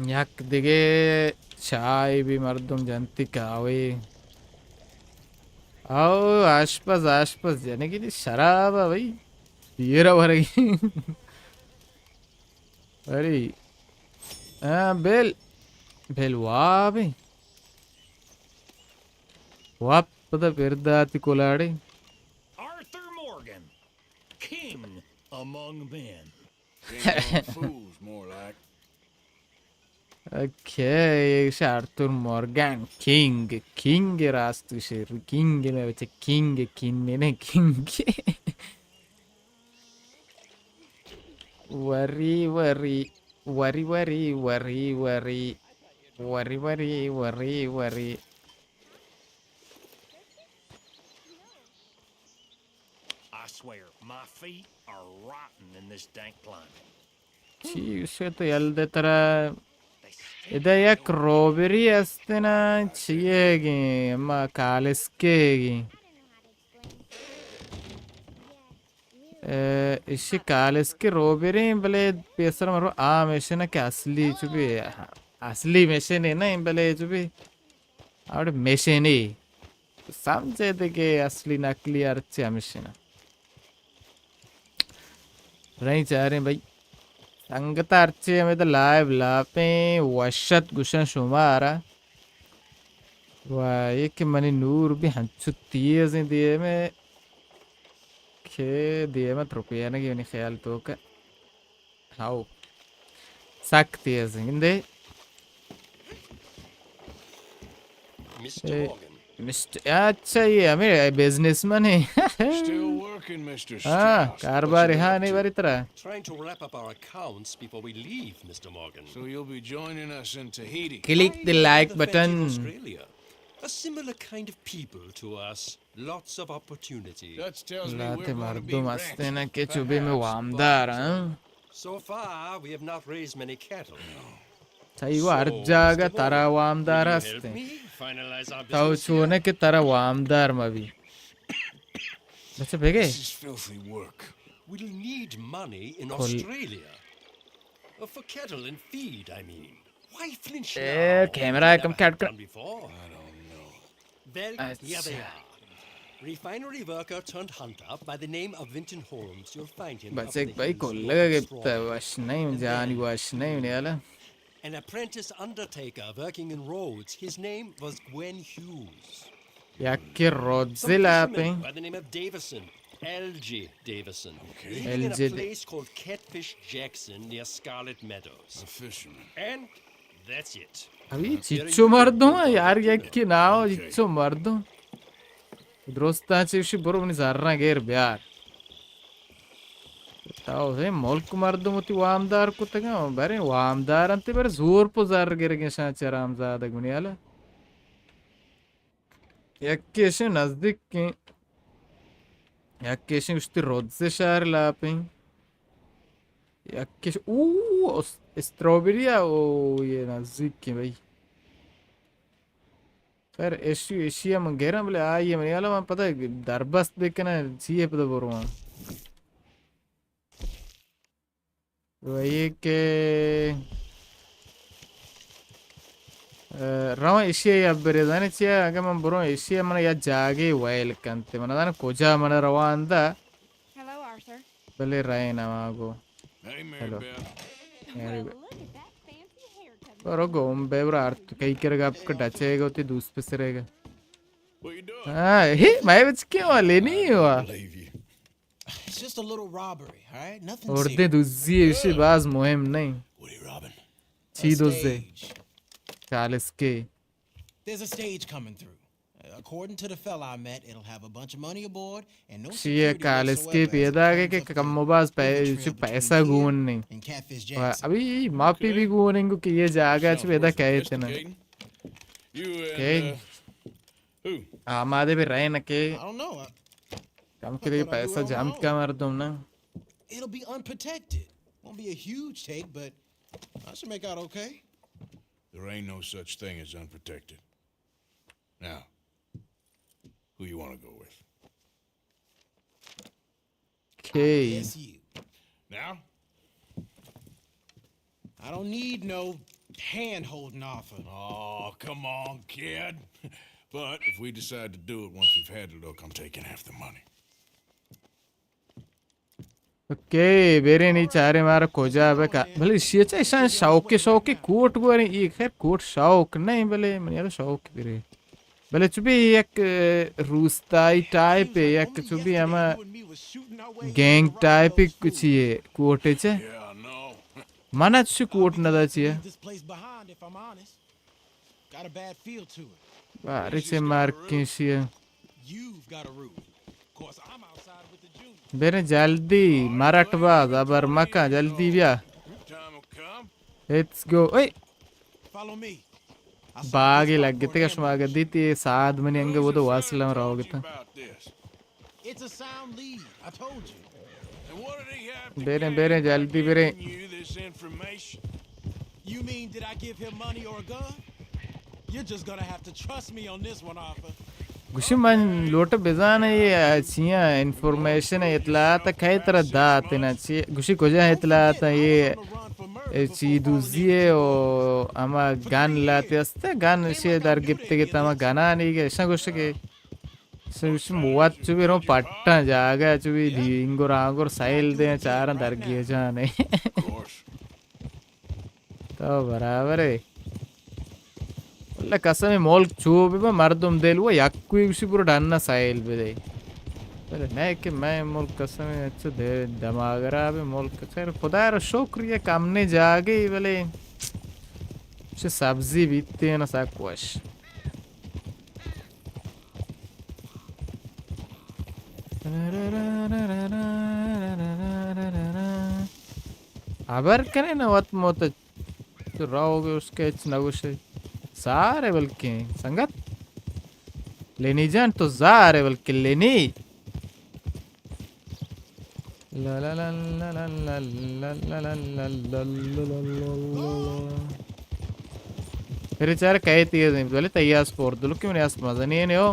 yak dige chai bhi mardum janti kawe. आओ आसपास यानी कि शराब है भाई ये रहा भरेगी अरे हाँ बेल वाह भाई वाह पता फिर दाती कोलाड़ी Arthur Morgan, king among men. Fools, more like. Okay Arthur Morgan king रास्तु शेर किंग में बच्चे किंग ने king worry I swear, my feet are rotten in this dank climate. ची उसे तो यल्दे तरह इधर एक रोबरी अस्ते ना चाहिएगी अम्मा कालिस्केगी इसी कालिस्के रोबरी बले पैसर मरो मेशे ना क्या असली मेशे नहीं ना बले चुपी और मेशे नहीं समझे थे कि असली नकली अर्चे मेशे ना नहीं चाह रहे भाई संगत अर्चे में तो लाइव लापे वशत गुशन शुमारा वाह ये कि मनी नूर भी हंचु तीज दिए में के दिए में रुपया ना कि ख्याल तो का हाउ सकती है जिंदे Mr. Morgan. मिस्टर अच्छा ये हमें बिजनेसमैन है Still working, Mr. हाँ Strauss. कारबार हाँ नहीं बारी तरह Trying to wrap up our accounts before we leave, Mr. Morgan. So you'll be joining us in Tahiti. click the like The fete in button Australia. A similar kind of people to us. Lots of opportunity. That tells me latte we're मार going to be दो मस्ते rich. ना के चुबे में वामदार हाँ So far, we have not raised many cattle. सही वो हर जगह Mr. Tara Morgan, वामदार will you हस्ते help me finalize our ताऊ business चूने here? के तारा वामदार मवी बच्चे भेगे This is filthy work. We'll need money in Col- Australia. For cattle and feed, I mean. Why flinch now? Camera We've come never cat had कर one before. I don't know. Well, here they अच्छा। are. Refinery worker turned hunter by the name of Vinton Holmes. You'll find him up बच्चे in the भाई hills को north लगा of कि Straw. वश नहीं जानी वश नहीं होने वाला An apprentice undertaker working in roads. His name was Gwen Hughes. या के Some रोज़िला पे fishermen by the name of Davison. L.G. Davison. Living in a LG place called Catfish Jackson near Scarlet Meadows. A fisherman. And that's it. अभी चिच्चो मार दो यार ये कि ना हो चिच्चो मार दो द्रोस्ता चिप्सी बरो बनी ज़ारना गेर ब्यार ताऊ है मोल्क मार दो मुती वामदार को तक बारे वामदार अंते बारे जोर पो ज़ार गेर के शांचे राम ज़ादा गुनी आला यक्केशे नज़दीक के यक्केशे उस्ती रोज़े शहर लापे यक्केशे स्ट्रॉबेरी ये नज़दीक के भाई यार एशिया में घेरा बोले ये मैंने वाला वहाँ पता है दरबस्त देख के ना चाहिए पता बोल रहा हूँ वही के रवा एशिया या बेरे दाने चाहिए अगर मैं बोल रहा हूँ एशिया मना या जागे वाइल कंते मना दाने कोचा मना रवा अंदा Hello, Arthur. पहले रहे ना वहाँ को Hey, Mary Hello. Beth. Mary Well, look at that fancy haircut. पर गोम बेवरा अर्थ कई करेगा आपका डचेगा उतनी दूस पे से रहेगा What you doing? हाँ हे मैं बच क्यों वाले नहीं हुआ Believe you. It's just a little robbery, all right? Nothing और serious. दे दूसरी इसी बाज मुहिम नहीं What are you robbing? ची A दोसे stage. चालीस के There's a stage coming through. According to the fella I met, it'll have a bunch of money aboard and no शीये security कालिस के whatsoever as it पैदा के comes कि up come the mobile river trail पैसा between goon here नहीं and Catfish Jackson. अभी मापी भी गूनेंगे कि ये जागा च पैदा कहे थे ना Investigating. You and, Okay. who? हमारे भी रहे न के I don't know. कम के लिए पैसा जाम क्या मार दूँ ना It'll be unprotected. Won't be a huge take, but I should make out okay. There ain't no such thing as unprotected. Now, who you want to go with? Okay. Yes, you. Now? I don't need no hand-holding offer. Oh, come on, kid. But if we decide to do it once we've had a look, I'm taking half the money. Okay, बेरे नहीं चाह रहे मारा खोजा अब का भले शेचा ऐसा शौक के कोट गोरे ये खैर कोट शौक नहीं भले मैंने यार शौक बेरे भले चुपी एक रूस्ताई टाइप है एक चुपी हमा गैंग टाइप ही कुछ ये कोट है चे Yeah, no. माना चुपी कोट नदा चाहिए Leave this place behind, if I'm honest. Got a bad feel to it. बारे से मार किसी है You've got a roof. Of course, I'm outside with the junior. बेरे जल्दी मराठवा ज़बर मक्का जल्दी बिया Time will come. let's go ओए Follow me. बागी लग गए थे कश्मीर गद्दी थी साध मनी अंगे वो तो वासलम रहोगे था About this. It's a sound lead. I told you. And what did he have to बेरे gain बेरे by जल्दी बेरे giving you this information? You mean did I give him money or a gun? You're just gonna have to trust me on this one, Arthur. गुशी मन लोटे बेजान है ये chia information है इतला तक है तरह दात है ना ची गुशी कोजा है इतला ता ये ची दूसरी ओ अमा गान लाते अस्ते गान इसे दर गिफ्ट के तमा गाना नहीं के ऐसा गुशी के गुशी मुआत चुबी रो पट्टा जागा चुबी इंगोर आंगोर साइल दे चारण दर गिए जाने Of course. तो बराबर है कसम मोल चूबे मर्दम देल वो यक्कु उसी पूरा डालना साइल पे दे पहले नहीं कि मैं मोल कसम अच्छा दे दिमाग रहा है मोल खैर खुदा रा शुक्रिया कामने जागे वाले से सब्जी बीतते हैं ना साकुश अबर कने ना वत मोत तो रहोगे उसके नगुशे सारे बल्कि संगत लेनी जान तो ज़ारे बल्कि लेनी ला ला ला ला ला ला ला ला ला ला ला ला फिर चार कहे तीर नहीं बोले तैयार स्पोर्ट दो लोग क्यों नहीं आस मज़ा नहीं है ने हो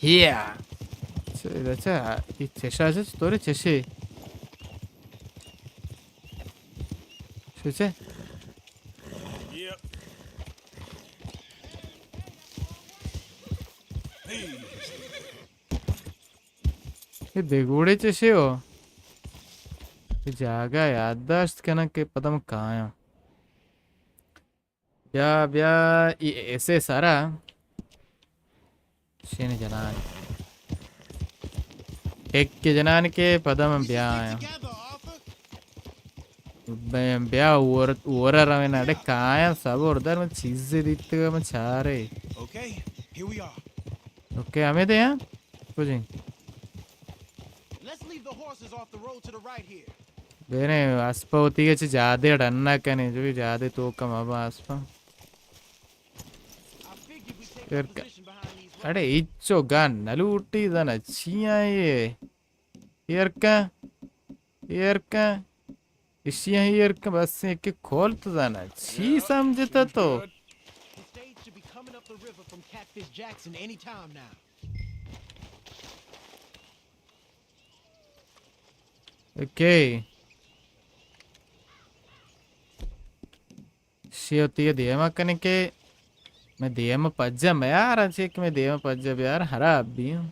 हिया अच्छा ये चेशा है तो रे चेशे चेशे Yep. ये बेगुड़े चेशे हो ये जागा याददाश्त करना के पता मैं कहाँ हूँ ब्या ये ऐसे सारा शेने जनान एक के जनान के पता मैं ब्या आया ब्या ओरा रहे ना अरे कहाँ है सब उधर में चीज़ें दिखते हैं मैं चाह रहे Okay, here we are. Okay हमें दे यार कुछ नहीं Let's leave the horses off the road to the right here. बेरे आसपा होती है ज़्यादा डरना करने जो भी ज़्यादा तो कम अब आसपा I figured we take Here a position behind these rocks. अरे इच्छो गान नलूटी जाना छिया ये यार का इसी का बस से कि खोल तो जाना छी समझता तो The stage should be coming up the river from Catfish Jackson any time now. Okay she होती है दिया मकने के मैं दिया में पज्जा मैं यार अच्छे कि मैं दिया में पज्जा भी यार हरा अब भी हूँ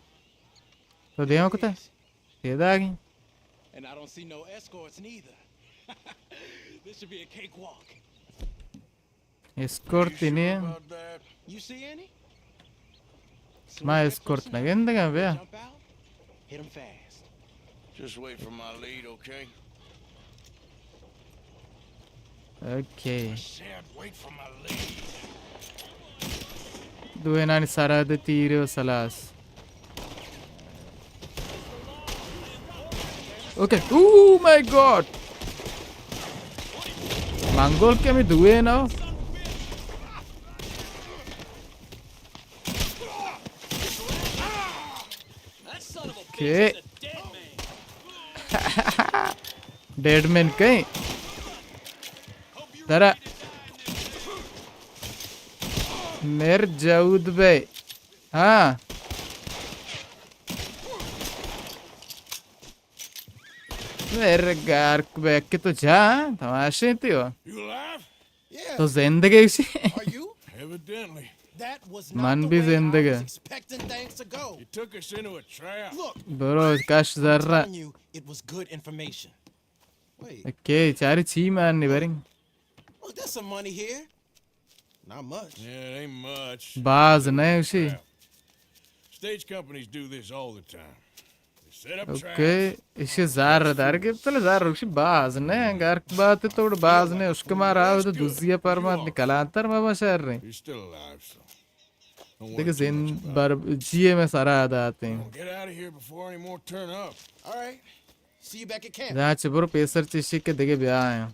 तो दिया में कुत्ता सीधा आ गई And I don't see no escorts neither. This should be a cakewalk. Escort नहीं है About that? You see any? मैं एस्कॉर्ट नहीं करने का भैया Jump out, hit 'em fast. Just wait for my lead, okay? Okay Said wait for my lead. दुए नानी सारा दे तीरे सलास ओके ओह माय गॉड मंगोल के मैं दुए ना ओके डेड मैन कहीं तरा मेर जाऊद बे हाँ मेरे गार बैग के तो जा तमाशे थी हो You alive? Yeah. तो जिंदगी सी Are you? Evidently. That was Man not bhi the way I zindagi. was expecting things to go. You took us into a trap. Look, bro काश I'm जर्रा telling you, it was good information. Wait, okay चारी ची मान नहीं बरिंग look, there's some money here. Not much. Yeah, it ain't much. बाज नहीं उसी Stage companies do this all the time. They set up traps. Okay इसे jar दार के तले जार उसी बाज नहीं गार बात तो उड़ बाज नहीं उसके मारा हो तो दूसरी परमात निकला अंतर मामा शहर नहीं You're still alive, so. Don't worry देखो too जिन much about बार जिये में सारा आदा आते हैं it. Get out of here before any more turn up. All right. See you back at camp. जहाँ चिब्रो पेसर चिशी के देखे ब्याह हैं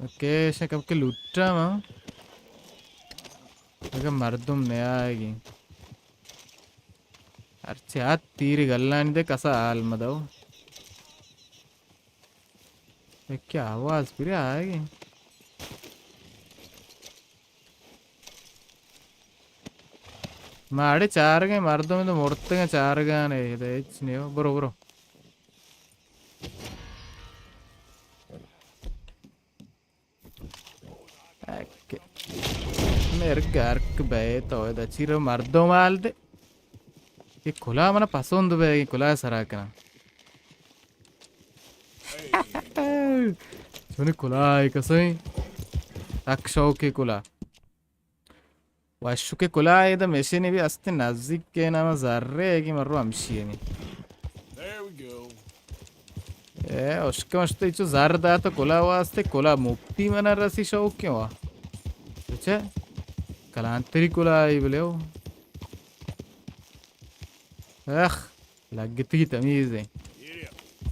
ओके इसे कब के लुट्टा मां देखो मर्दुम नया आएगी अर्चे हाथ तीरी गल्ला नहीं दे कसा हाल मदाओ ये क्या आवाज फिर आएगी मारे चार गए मर्दों में तो मोड़ते हैं चार गाने इधर इच नहीं हो ब्रो ब्रो ओके मेरे घर के बैठ हो इधर चिरो मर्दों माल दे ये खुला मना पसंद बे ये खुला सरा करना सुने खुला है कसोई अक्षौ के खुला वाशुके खुला है इधर मशीन भी अस्ते नज़दीक के नाम ज़र्रे है कि मरो अम्शी है नहीं There we go. उसके मस्ते इचो ज़र्दा तो खुला हुआ अस्ते खुला मुक्ति मना रसी शौक क्यों हुआ अच्छा कलांतरी खुला है बोले हो लग गई तमीज़ है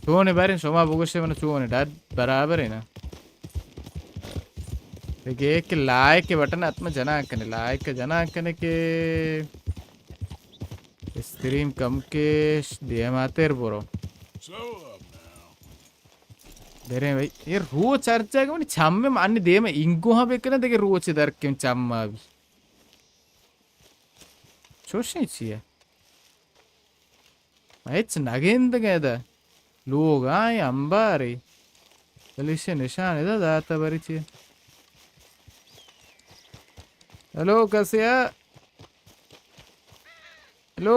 चोने बारे शोमा बोगोशे मना चोने डाड बराबर है ना देखिए कि लाइक के बटन आत्मा जना करने लाइक का जना करने के स्ट्रीम कम के DM आते हैं बोरो Slow up now. देरे भाई ये रोज चर्चा के मनी छाम में मान्य DM में इंगो हाँ बेकना देखे रोज इधर क्यों छाम में अभी चोश नहीं चाहिए ऐच नागेंद क्या था लोग आए अंबारे चलिए निशान इधर दाता बारी चाहिए हेलो कैसे है हेलो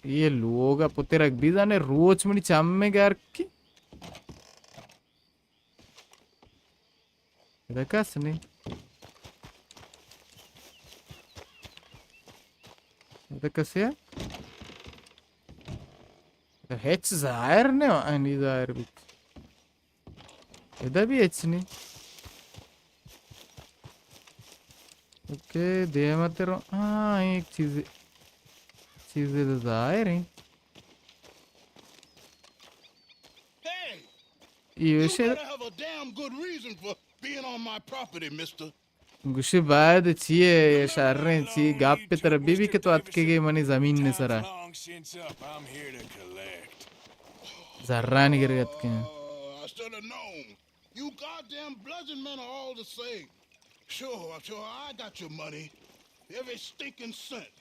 ये लोग पुते रख भी जाने रोज मनी चाम में क्या रखी इधर कैसे नहीं इधर कैसे है इधर हेच ज़ाहिर नहीं हो नहीं ज़ाहिर भी इधर भी हेच नहीं ओके दे मत रो हाँ एक चीज़ तो ज़ाहिर है Hey, ये you वैसे better have a damn good reason for being on my property, mister. गुस्से बाद चाहिए शार्रें चाहिए गाप पे तरफ बीबी के तो अटके गए मनी ज़मीन ने सरा Long since up. I'm here to collect. ज़र्रा नहीं गिर अटके I should have known. You goddamn bludgeon men are all the same. Sure, I got your money. Every stinking cent.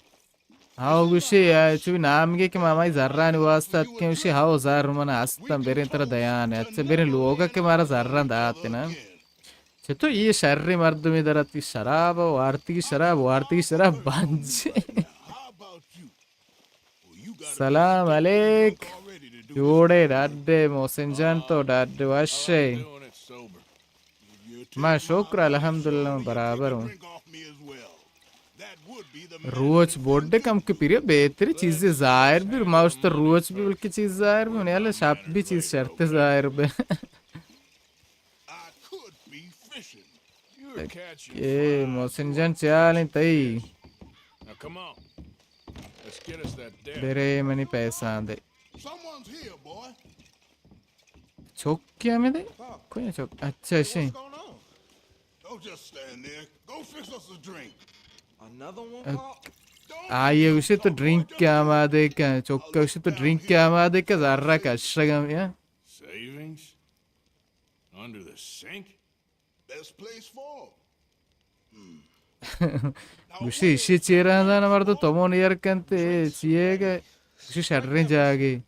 हाँ गुस्से यार चुभी नाम के मामा ज़र्रा नहीं वास्ता अटके उसे हाँ ज़ार मना आस्ता बेरे तरह दयान है अच्छा बेरे लोगों के मारा ज़र्रा दाते ना तो ये शर्रे मर्द में दर आती शराब वारती की शराब बंजे How about you? Well, you got सलाम अलैक all ready to do जोड़े डाडे मोसेंजन तो डाडे वाशे Doing it sober. मैं शुक्र अल्हम्दुलिल्लाह बराबर हूँ drink off me as well. That would be the रोज बोर्डे कम के पीरियड बेहतरी चीजें जाहिर भी माउस तो रोज भी बल्कि चीज जाहिर भी उन्हें शाप भी चीज शर्ते जाहिर भी I could be fishing. You're catching. ये मोसेंजन चाल तई Now come on. Let's get us that debt. तेरे मनी पैसा दे Someone's here, boy. छोक क्या में दे कोई ना छोक अच्छा ऐसे What's going on? Don't just stand there. Go fix us a drink. Another one, Paul? आये उसे तो ड्रिंक क्या मादे क्या चौका उसे तो ड्रिंक क्या मादे क्या ज़र्रा का अश्रगम या Savings? Under the sink? Best place for 'em. Gushi ishi cheerana mardo tomon yerkante chiega gushi sharrin jaage.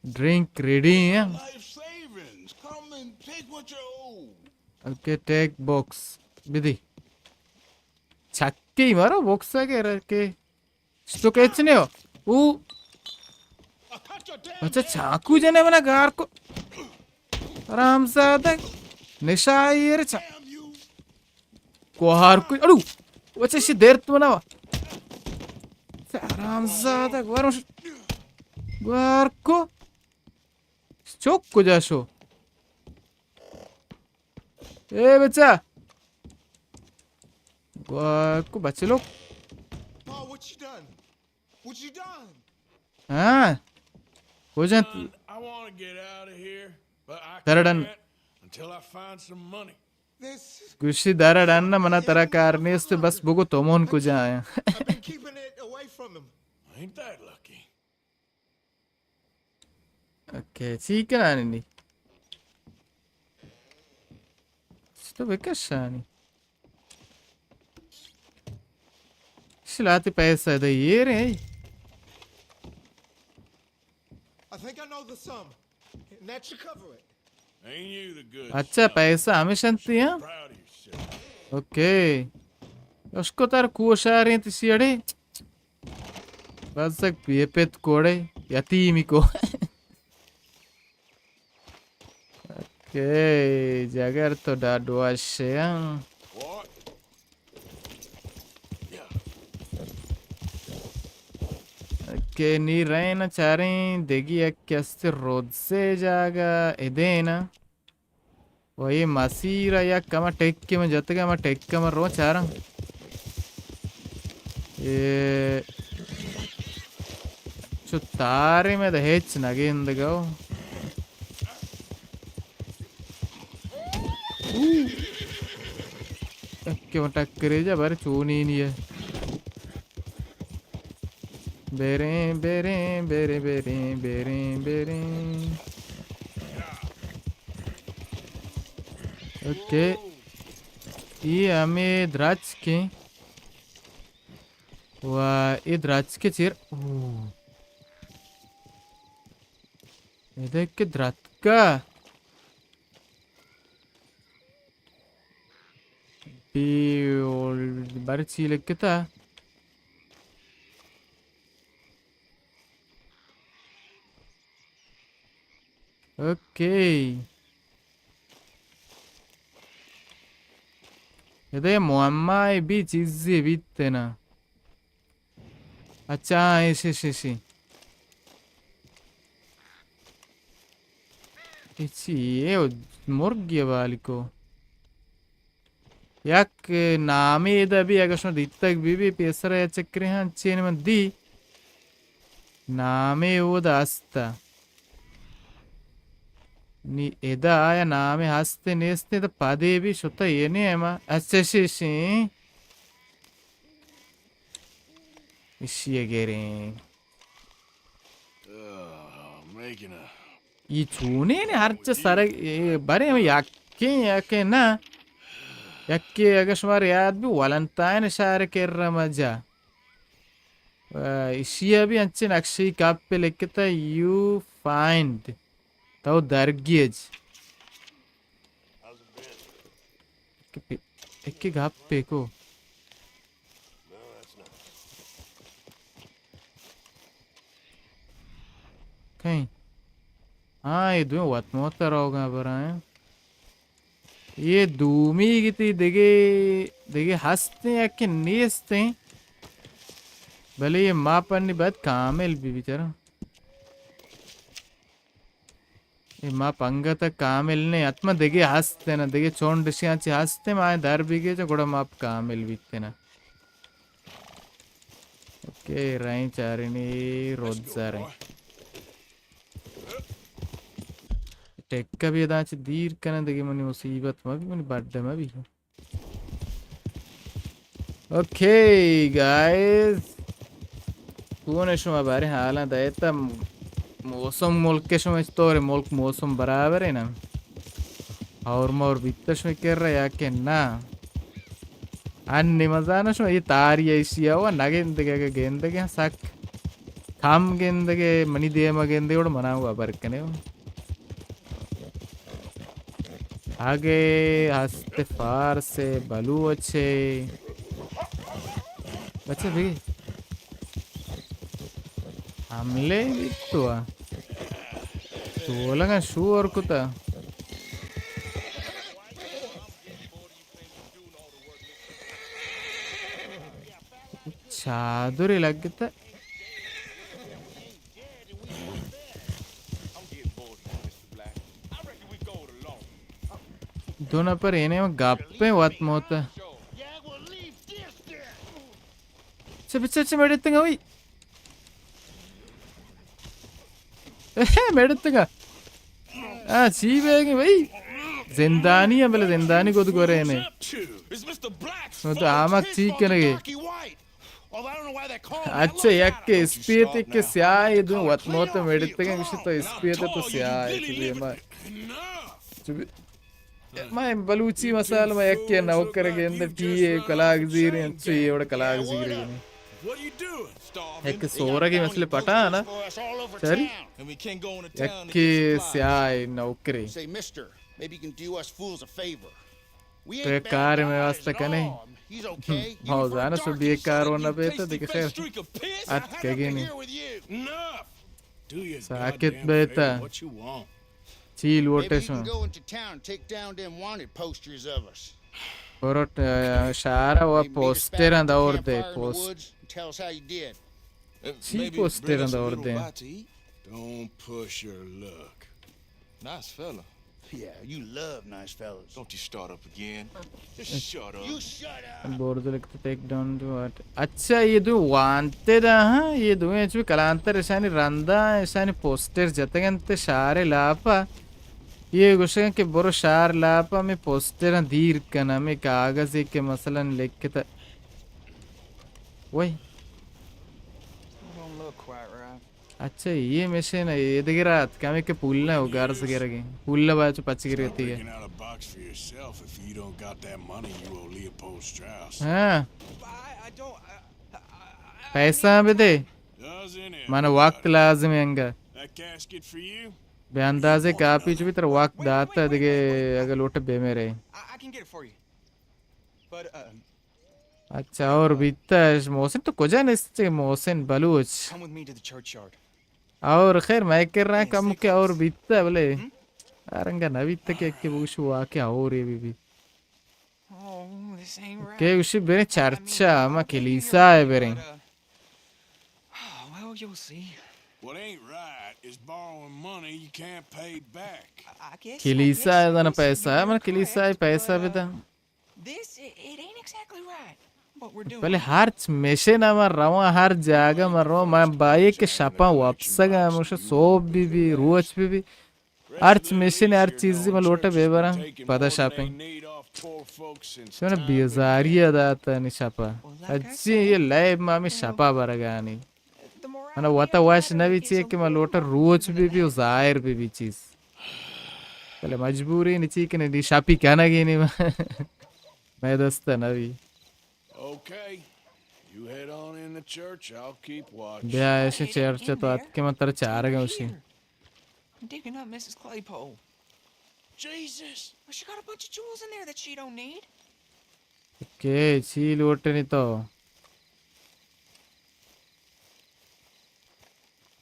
Drink ready, yeah? Life savings. Come and take what you owe. Okay, take box. Bidi. Chakki maro box age rake. Sto kechne ho. I cut your damn अच्छा चाकू जने बना गार को आराम से आता निशायर चा damn you. कोहार को अड़ू वच्चे शी देर तो बनावा आराम से आता गार को चौक को जाशो ए बच्चा गार को बच्चे लोग Oh, what you done? What you done? हाँ हो जाए I want to get out of here, but I Daradan. can't until I find some money. This. गुशी Dara डालना मना तेरा कारने से बस बुको तोमोन को जाए I've been keeping it away from him. Ain't that lucky? Okay ठीक है नानी तो बेकशानी शिलाती पैसा है ये रे I think I know the sum. And that should cover it. Ain't you the good? अच्छा पैसा हमेशा ती है Proud of yourself. ओके उसको तार कुशारी तिसियड़े बस एक पियपेत कोड़े यतीमी को ओके जगर तो डाडुआ शेया What? che ni reina charin degi ekkasti rodse jaga edena oye masira ya kama tekke me jatga ma tekke ma ro charan e chutare me da hech nagendago ekke ma takkereja bar chuni niye Bere bere bere bere bere bere. Okay. ये हमें द्राक्ष के ये द्राक्ष के chair ये देख के द्राक्ष का बारी चील के था Okay. ये मुअम्मा भी चीज़ें बीतते ना अच्छा ऐसे ये मुर्गी वाली को याक नामी इधर भी अगर शो दित्तक भी पैसा या चक्कर हैं चेन में दी नामे वो दास्ता ni eda aya name haste neste da padevi shota yene ema assessi ishi agere Making a I chune ne harcha sara bare me yakke na yakke agashmar yaad bi valentine share kerra maja ishi abi anche nakshi kappe leketa you find तो दरगेज एक के घाप पे को कहीं हाँ ये दो वात मोतर होगा बराए ये दूमी कितनी देगे हंसते या कि नीचते भले ये माँ पढ़ने बाद कामेल भी बेचारा माँ पंगत कामिल ने आत्मा देगे हंसते ना देगे चोंड शियांची हंसते माँ दर बिगे जो गुड़ा माप कामिल बीतते ना ओके राइन चारिनी रोज जा रहे टेक का भी अदाच दीर करने देगे मनी मुसीबत में भी मनी बर्थडे में भी ओके गाइस कौन है शो हमारे हालां दायता मौसम मुल्क के समय तो रे मुल्क मौसम बराबर है ना और मोर बित्तश में कर रहा या के ना अन्य मजा ना शो ये तारी ऐसी है वो नगेंदे के गेंदे के सक काम गेंदे के मनी दे मगेंदे उड़ मना हुआ बरकने हो आगे हंसते फार से बलू अच्छे बच्चे भी हमले तो लगा शू और कुता चादुरी लगता दोनों पर इन्हें वो गप्पे वात मोता चल मेरे तंगा वही मेरे तंगा चीप है कि भाई जिंदानी है पहले जिंदानी को तो करे इन्हें तो आमक चीक के लगे अच्छा याक के स्पीड के स्याह ये दो वात मोता मेरे तंगा किसी तो स्पीड तो स्याह है मैं बलूची मसाला में एक के नौकर के अंदर टीए कलाग जीरे अच्छे ये बड़ा कलाग जीरे नहीं एक सोरा की मसले पटा है ना चली एक के स्याह नौकरी तो एक कार में वास्ता कने बहुत ज़्यादा सब ये कार होना बेहतर देखिए खैर आज क्या नहीं साकित बेहतर चील वोटेशन और शारा वो पोस्टर अंदा और दे पोस्ट ची पोस्टर अंदा और दे Don't push your luck. Nice fella. Yeah, you love nice fellas. Don't you start up again. Just shut up. You shut up. Board लिखते टेक डाउन टू व्हाट अच्छा ये दो वांटेड हाँ ये दो हैं जो कलांतर ऐसा नहीं रंदा ऐसा नहीं पोस्टर जते गंते शारे लापा ये गुस्से के बोरो शार लापा में पोस्टर दीर कना में कागज़ के मसलन लिख के ता वही Don't look quite right. अच्छा ये मशीन है ये देख रहा क्या में के पुल्ला हो गार से गिर गई पुल्ला बाजू पच्ची गिर रहती है Breaking out a box for yourself if you don't got that money you owe Leopold Strauss. हाँ I don't. पैसा भी दे Doesn't it? माना वक्त लाज़िम है अंगा That casket for you? बेअंदाज़े कापी जो भी तेरा वक्त दाता है देखे अगर लोटे बेमेरे I can get it for you. But अच्छा और बीता है मोहसिन तो कुछ नहीं इससे Mohsin Baloch come with me to the churchyard. और खैर मैं कर रहा कम क्या और बीता है बोले अरंगा ना बीता के बुश हुआ क्या और ये भी Oh, this ain't right. के उसी बेरे चर्चा माँ किलीसा है बेरे Well, you'll see. What ain't right is borrowing money you can't pay back. I guess. किलीसा है ना पैसा है मैं किलीसा है पैसा भी था This it ain't exactly right. What we're doing. पहले हर मेशे ना मर रहा हूँ हर जगह मर रहा हूँ मैं बाये के शपा वापस गया मुझे सोप भी रोज भी हर मेशे ने हर चीज़ में लोटे बेबरा पता shopping Need off poor folks and सुना बेजारी अदाता नहीं शपा अच्छी ये लैब मामी शपा बरगा नहीं The morale मैंने वाता वाश नवी चीज़ कि मैं लोटा रोज भी उजायर भी चीज़ पहले मजबूरी नहीं चीज़ कि नहीं शापी क्या ना की नहीं मैं दोस्ता नवी okay. You head on in the church. I'll keep watch. ब्याह ऐसे चर्चा तो आज के मैं तेरे चार गए उसी I'm digging up Mrs. Claypole. Jesus. Well, she got a bunch of jewels in there that she don't need. के ची लोटे नहीं तो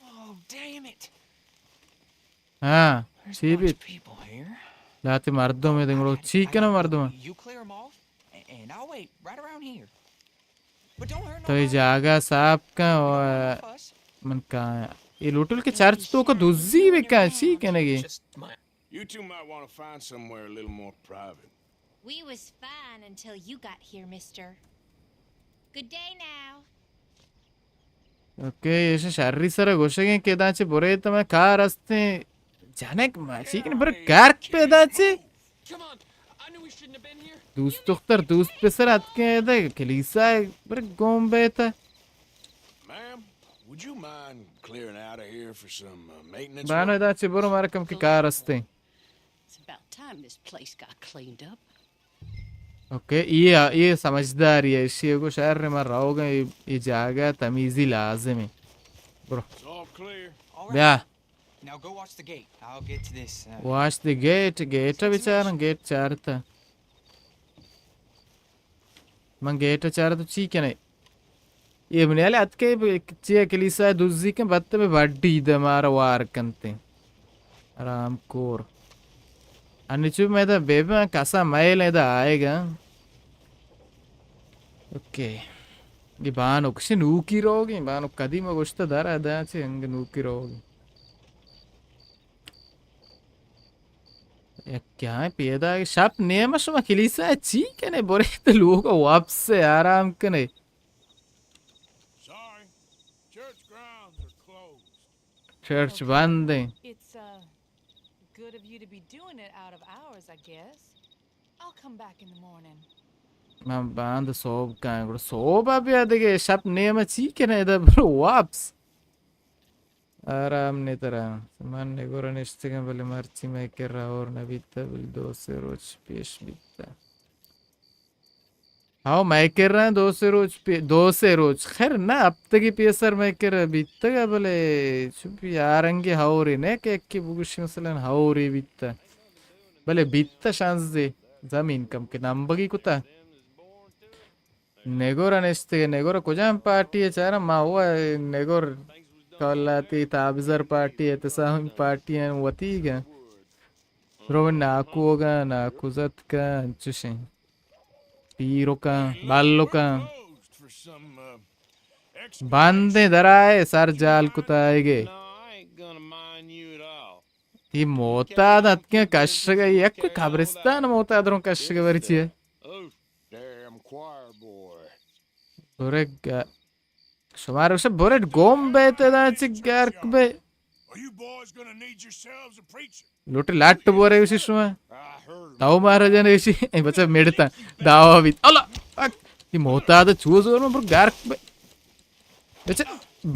Oh, damn it. हाँ There's ची a भी bunch of people here. लाते मर्दों में देंगे लोग ची क्या ना मर्दों में You clear them off, and I'll wait right around here. But don't hurt तो ये nobody. जागा साहब का Don't और fuss. मन का ये लोटल के चर्च तो को दूसरी भी का ची क्या ना की You two might want to find somewhere a little more private. We was fine until you got here, mister. Good day now. Okay ऐसे शारीरी सारा गोशे के दांचे बुरे तो मैं कार रास्ते जाने के माची के बुरे कार पे दांचे Come on. I knew we shouldn't have been here. दोस्त उख्तर दोस्त पे सर आत के दे किलीसा बुरे गोंबे था Ma'am, would you mind clearing out of here for some maintenance? Bano da ci boro marakam ki car aste. It's about time this place got cleaned up. Okay, ये समझदारी है इसी को शहर में मर रहा होगा ये जगह तमीज़ी लाज़िम है bro. It's all clear. All right. Yeah, Now go watch the gate. I'll get to this. watch the gate विचारन gate चारता मन gate चारता ठीक है नहीं ये बनियाले अतके चिया किलीसा दूसरी के बत्ते में बड्डी दमारा वार कंते आराम कोर अन्यचु में तो बेबी में कैसा मैल है तो आएगा ओके ये बानो कुछ नूकी रोगी बानो कदी में कुछ तो दारा दाचे अंग नूकी रोगी क्या है पेदा के शॉप नेम शुमा किलीसा ठीक है नहीं बोरे तो लोग वापस से आराम करने Sorry, church grounds are closed. Church बंद है It's good of you to be doing it out of hours, I guess. I'll come back in the morning. मैं बांध सोब का है सोब अभी आधे के शॉप नेम ठीक है नहीं तो ब्रो वापस आराम नहीं तरह सामान नेगोरा निश्चित के बले मर्ची में कर रहा और न बीता बल 2 से रोज पेश बीता हाँ मैं कर रहा हूँ 2 से रोज खैर ना अब तक ही पेसर मैं कर रहा बीता का बले चुपी यारंगे हाउरी ने के की बुकुशी मसलन हाउरी बीता बले बीता शांस दे जमीन कम के नंबगी कुता नेगोरा निश्चित के नेगोरा कुछ पार्टी है चारा माँ हुआ नेगोर कॉलाती ताबिज़र पार्टी है तसाहम पार्टी है वती का रोवन नाकू होगा नाकू ज़त का चुशें पीरों का बालों का Closed for some बांधे दराए सर जाल कुताएगे No, I ain't gonna mind you at all. ये मोताद अत्के कश्यगा ये कोई कब्रिस्तान मोतादरों कश्यगा वरिची है Oh, damn choir boy. बोरे शुमार उसे बोरे गोम बेते दांची गर्क बे Are you boys gonna need yourselves a preacher? लोटे लाट बोरे उसी शुमा I heard. ताऊ महाराजा ने इसी बच्चा मेड़ता दावा भी अल्लाह ये मोताद चूज़ और में बोरे गर्क बे बच्चा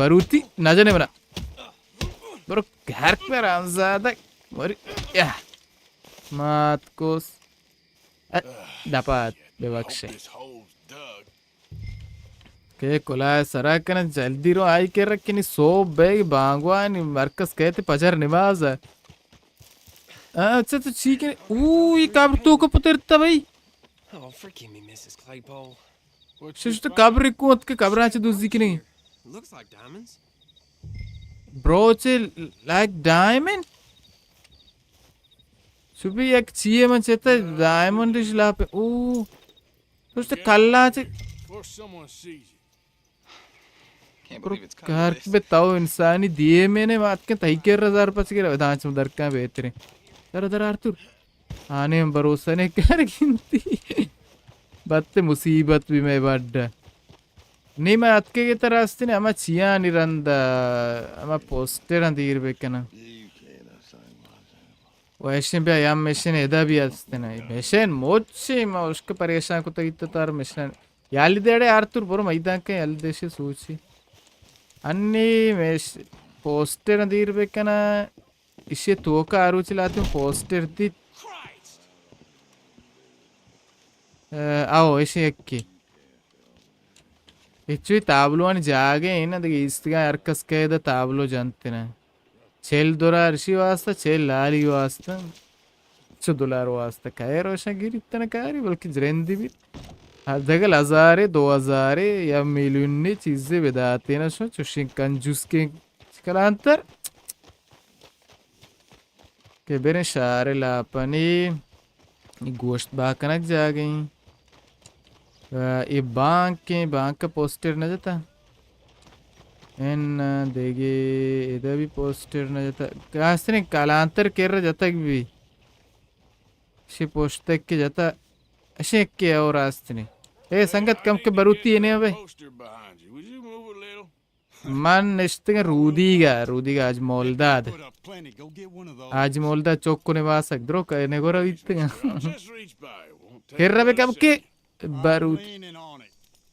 बरूती ना जाने बना बोरे गर्क पे रामज़ादा बोरे या मात कोस दापात बेवक्शे This hole's dug. के कोला सरा कने जल्दी रो आई के रख नि सो बेग बांगवान मरकस कहते पजर नमाज अच्छा तो ठीक है ये कब्र तो को पतरता भाई Oh, forgive me, Mrs. Claypole. शिश तो कब्र को के कब्र आचे दूसरी की नहीं Looks like diamonds. Broach like diamond सुबह एक चीज़ में चेता डायमंड इस लापे तो उससे कल्ला चे Before someone sees you. Can't और believe it's come car to this. पे ताऊ इंसानी दिए मैंने बात के तही के रज़ार पच के रहा दांच में दरका बेहतरीन दर आर्तुर आने में भरोसा नहीं कर गिनती बत्ते मुसीबत भी मैं बढ़ा नहीं मैं अतके की तरह आस्ते ने हमा चिया निरंदा हमा पोस्टर अंधीर बेकना वैसे भी आयाम मिशन एदा भी आस्ते ना मिशन मोच्चे मैं उसके परेशान को तो इतना तार मिशन यालिदेड़े आर्तुर बोरो मैदान के यालिदेशे सूची अन्नी मेश पोस्टर अंधीर बेकना इसे तो का आरू चलाते हूँ पोस्टर दी आओ ऐसे एक की इच्छुई ताबलो आने जागे हैं ना देखिए इसका अरकस के द ताबलो जानते ना $6 अर्शी वास्ता 6 लाली वास्ता $2 वास्ता काय रोशा गिरी इतना कारी बल्कि जरेंदी भी दगल 1000 2000 या मिलियन चीजें बेदाते ना सो चुशिंग कंजूस के कलांतर के बेरे शारे लापनी गोश्त बाकनक जा गई ये बैंक का पोस्टर न जाता इन देगे इधर भी पोस्टर न जाता कास्ते ने कालांतर कर रहा जाता भी शे पोस्टर के जाता ऐसे क्या और रास्ते ने ए संगत कम के बरूती है नहीं भाई Poster behind you. Would you move a little? मन निश्चित रूदीगा आज मोलदाद Put up plenty. Go get one of those. आज मोलदाद चौक को निवास दरो कहने को रही I'll just reach by. It won't take कर रहा but a कब के second. बारूद Leaning on it.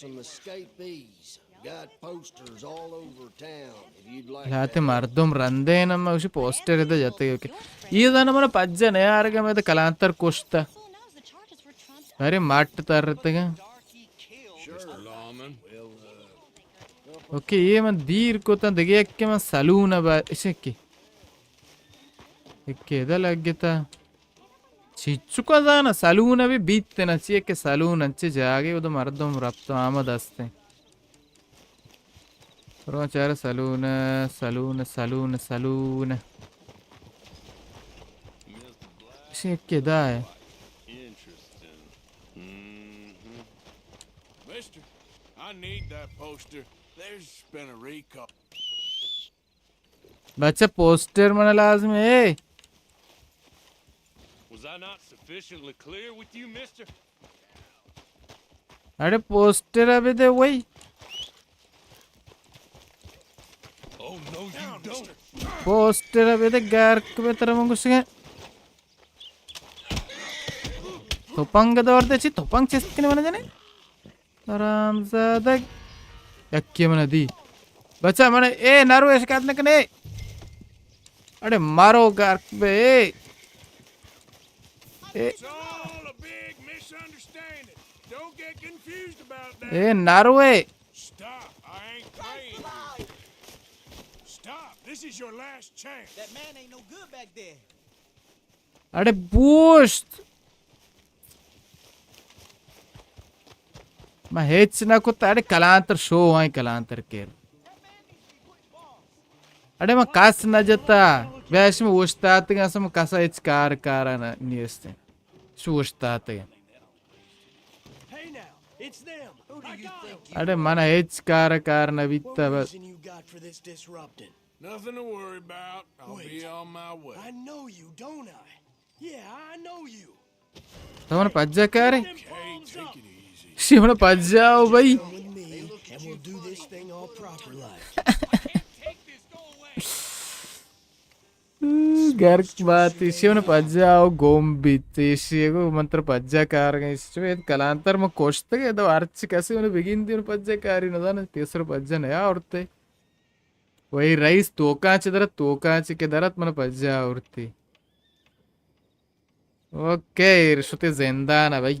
some escapees. Got posters all over town if you'd like ലാത്തെ മർദ്ദം റന്തേ നമ്മ പക്ഷെ പോസ്റ്റർ ചെയ്ത് ജാते ये दाना mana pajja ne yaar ga मैं तो कलांतर कोश्ता Fool knows the charges were trumped. अरे माट तार रहते हैं Lawman. ओके ये मैं दीर को तो देखिए कि मैं सलून अब इसे की एक केदा लग गया था चिच्चू का जाना सलून अभी बीतते ना चाहिए कि सलून अच्छे जागे वो तो मर्दों रफ्तो आमद हस्ते रोज चार सलून सलून सलून सलून इसे केदा है Mister, I need that poster. There's been a recall. बच्चा पोस्टर मना लाज़म है Was I not sufficiently clear with you, mister? अरे पोस्टर अभी दे वही Oh, no, you don't. Poster अभी दे गार के तरह मंगू सिंह तोपंग दौर दे ची तोपंग चेस्ट किने बना जाने आराम ज़्यादा यक्की मना दी बच्चा मने ए नारू ऐसे काटने कने अरे मारो गार पे It's all a big misunderstanding. Don't get confused about that. ए नारू ए Stop. I ain't playing. Stop. This is your last chance. That man ain't no good back there. अरे बूस्ट मैं हेच ना को तारे कलांतर शो आई कलांतर केर अरे मैं कास ना जता वैसे में वोस्तात के असम कासा हेच कार ना नियस्ते शो वोस्तात है Hey now, it's them. Who do you think अरे मना हेच कार ना बीता बस reason you got for this disrupting? Nothing to worry about. I'll be on my way. I know you, don't I? Yeah, I know you. तो मन पज्जा car है Okay, take it easy. She मन पज्जा हो भाई Come with me, and we'll do this thing all proper like. घर की बात इसी मन पज्जा हो गोम बीते इसी को मंत्र पज्जा कार गए इसी में कलांतर में कोष्ट के तो आर्च कैसे उन्हें बिगिन दी उन्हें पज्जा कार ही नज़ारा तीसरा पज्जा नया औरते वही राइस तोकाच के दरत मन पज्जा औरती ओके रिश्ते जिंदा ना भाई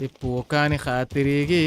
ये पोकानी खातिरेगी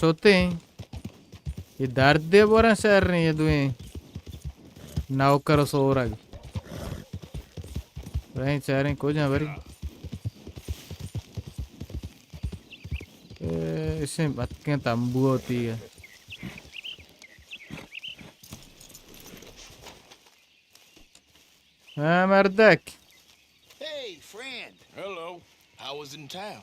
सोते ये दर्द दे बोरा शहर नहीं ये दुए नौकर सोरग वहीं चारें को जा बरी इसे बात के तंबू होती है हाँ मर्दक Hey, friend. Hello. How was in town?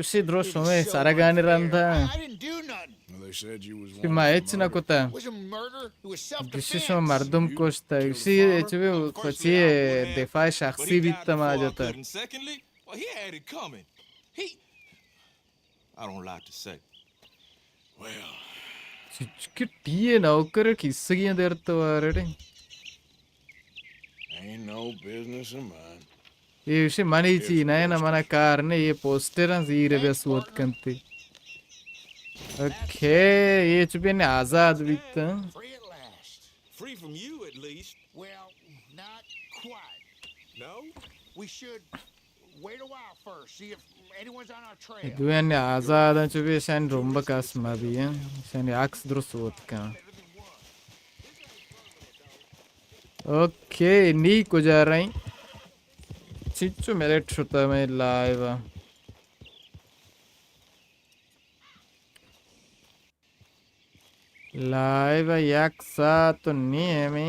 उसी द्रोश में सारा गाने Randha I didn't do nothing. Well, they said you was कि one मैं of एच ना कुता It wasn't murder. It was जिससे self-defense. मर्दम कोश्ता उसी एच भी कुछ ये दिफाई शख्सी भी तमाम जाता है And secondly, well, he had it coming. I don't like to say. Well, कि टीए नौकर किस्से की देर तो आ रहे ain't no business of mine. ये उसे मनी ची ना ना मना कार ने ये पोस्टर हैं ज़ीरे बे सूट करते ओके ये चुपे ने आज़ाद बीता Free at last. Free from you, at least. Well, not quite. No? We should wait a while first, see if anyone's on our trail. Gwen azada chubi shan rumba kas mabiya. Shan aks drusut ka. Okay, ni ko ja rahi. Chichu merit shuta mein live. Live yak saat to niemi.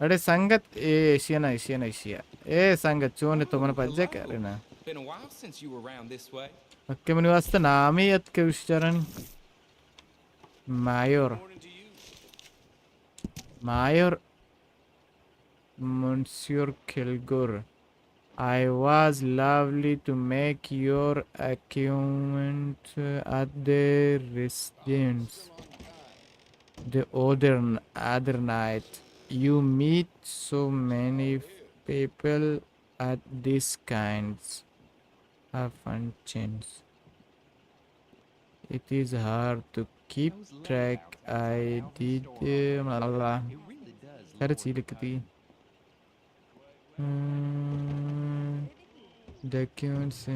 अरे संगत Asia ना Asia ना Asia ए संगत चोने तो मन पज्जे करे ना Been a while since you were around this way. अक्के मनी वास्ते नामी यत के विचारन Mayor Monsieur Kilgore, I was lovely to make your acquaintance at the residence the other night. You meet so many people at these kinds of functions. It is hard to keep track. I did documents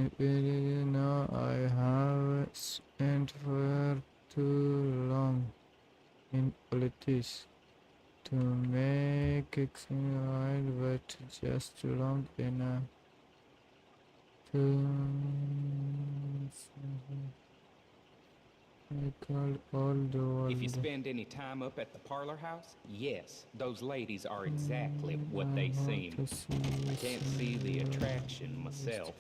now I have spent for too long in politics to make it but just too long enough to I called all the world. If you spend any time up at the parlor house, yes, those ladies are exactly what they seem. I can't see the attraction myself.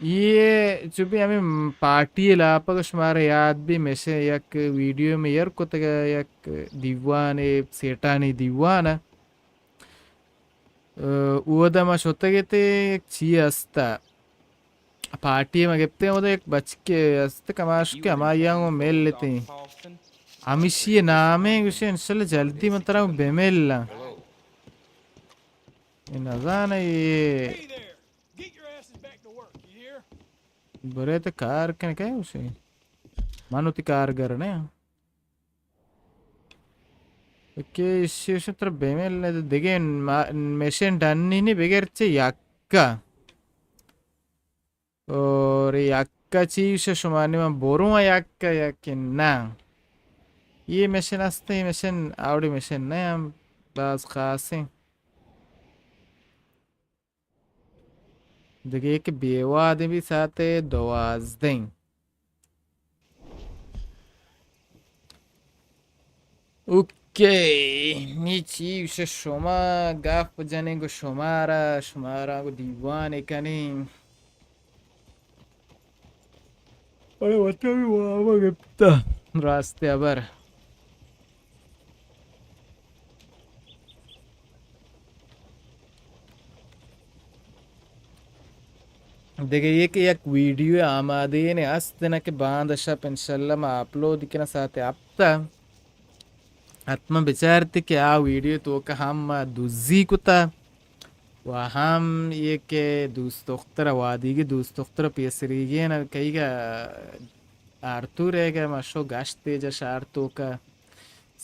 ये जो भी हमें party लापकश मारे याद भी में से एक वीडियो में यार को तक एक दीवाने सेटानी दीवाना वो दमा शोता के ते एक चीज़ अस्ता पार्टी में गिफ्ते हैं वो तो एक बच्चे अस्ते कमाश के हमारे यहाँ वो मेल लेते हैं हमेशा नाम है उसे इंशाल्लाह जल्दी मतलब बेमेल ला ये नज़ाना ये बरे तो कार कने क्या है उसे मानो ती कार करने ओके इसी उसे तरह बेमेल ने तो देखे मशीन डन्नी नहीं बगैर चे याक्का और याक्का चीज़ से शुमानी में बोरूँ याक्का याकिन ना ये मशीन आस्ते ये मशीन आवड़ी मशीन नहीं हम बाज़ खासे देखिए कि बेवा आदमी भी साथ है दवाज़ दें ओके नीची उसे शुमा गाफ जाने को शुमारा को दीवाने कने अरे बच्चा भी वहाँ गिफ्ता रास्ते अबर देखिए ये कि एक वीडियो आमादे ने आस्ते ना के बांध शप इंशाल्लाह मैं अपलोड करना चाहते आपता आत्मा विचारते कि आ वीडियो तो का हम दूसरी कुता वह हम ये के दोस्तों वादी के दोस्तों पेसरीगे ना कहीं का आर्तू रहेगा माशो गाश्ते जैसा आर्तू का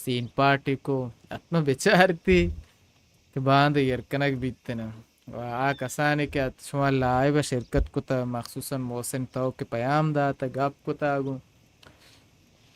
सीन पार्टी को आत्मा विचारती कि बांध यार कनक बीतते ना आ कसाने के शुमार लाइव शिरकत को ता मखसूसन मौसम ताओ के पयाम दा ता गप को तागु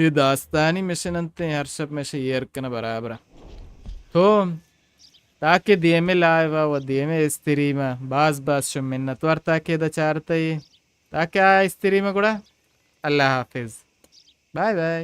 ये दास्तानी मिशन अंते हर सब में से ये रखना बराबर तो ताकि दिए में लाइवा व दिए में स्त्री में बास शो मिन्नत वर ताकि दा चारता ही ताकि आ स्त्री में गुड़ा अल्लाह हाफिज बाय बाय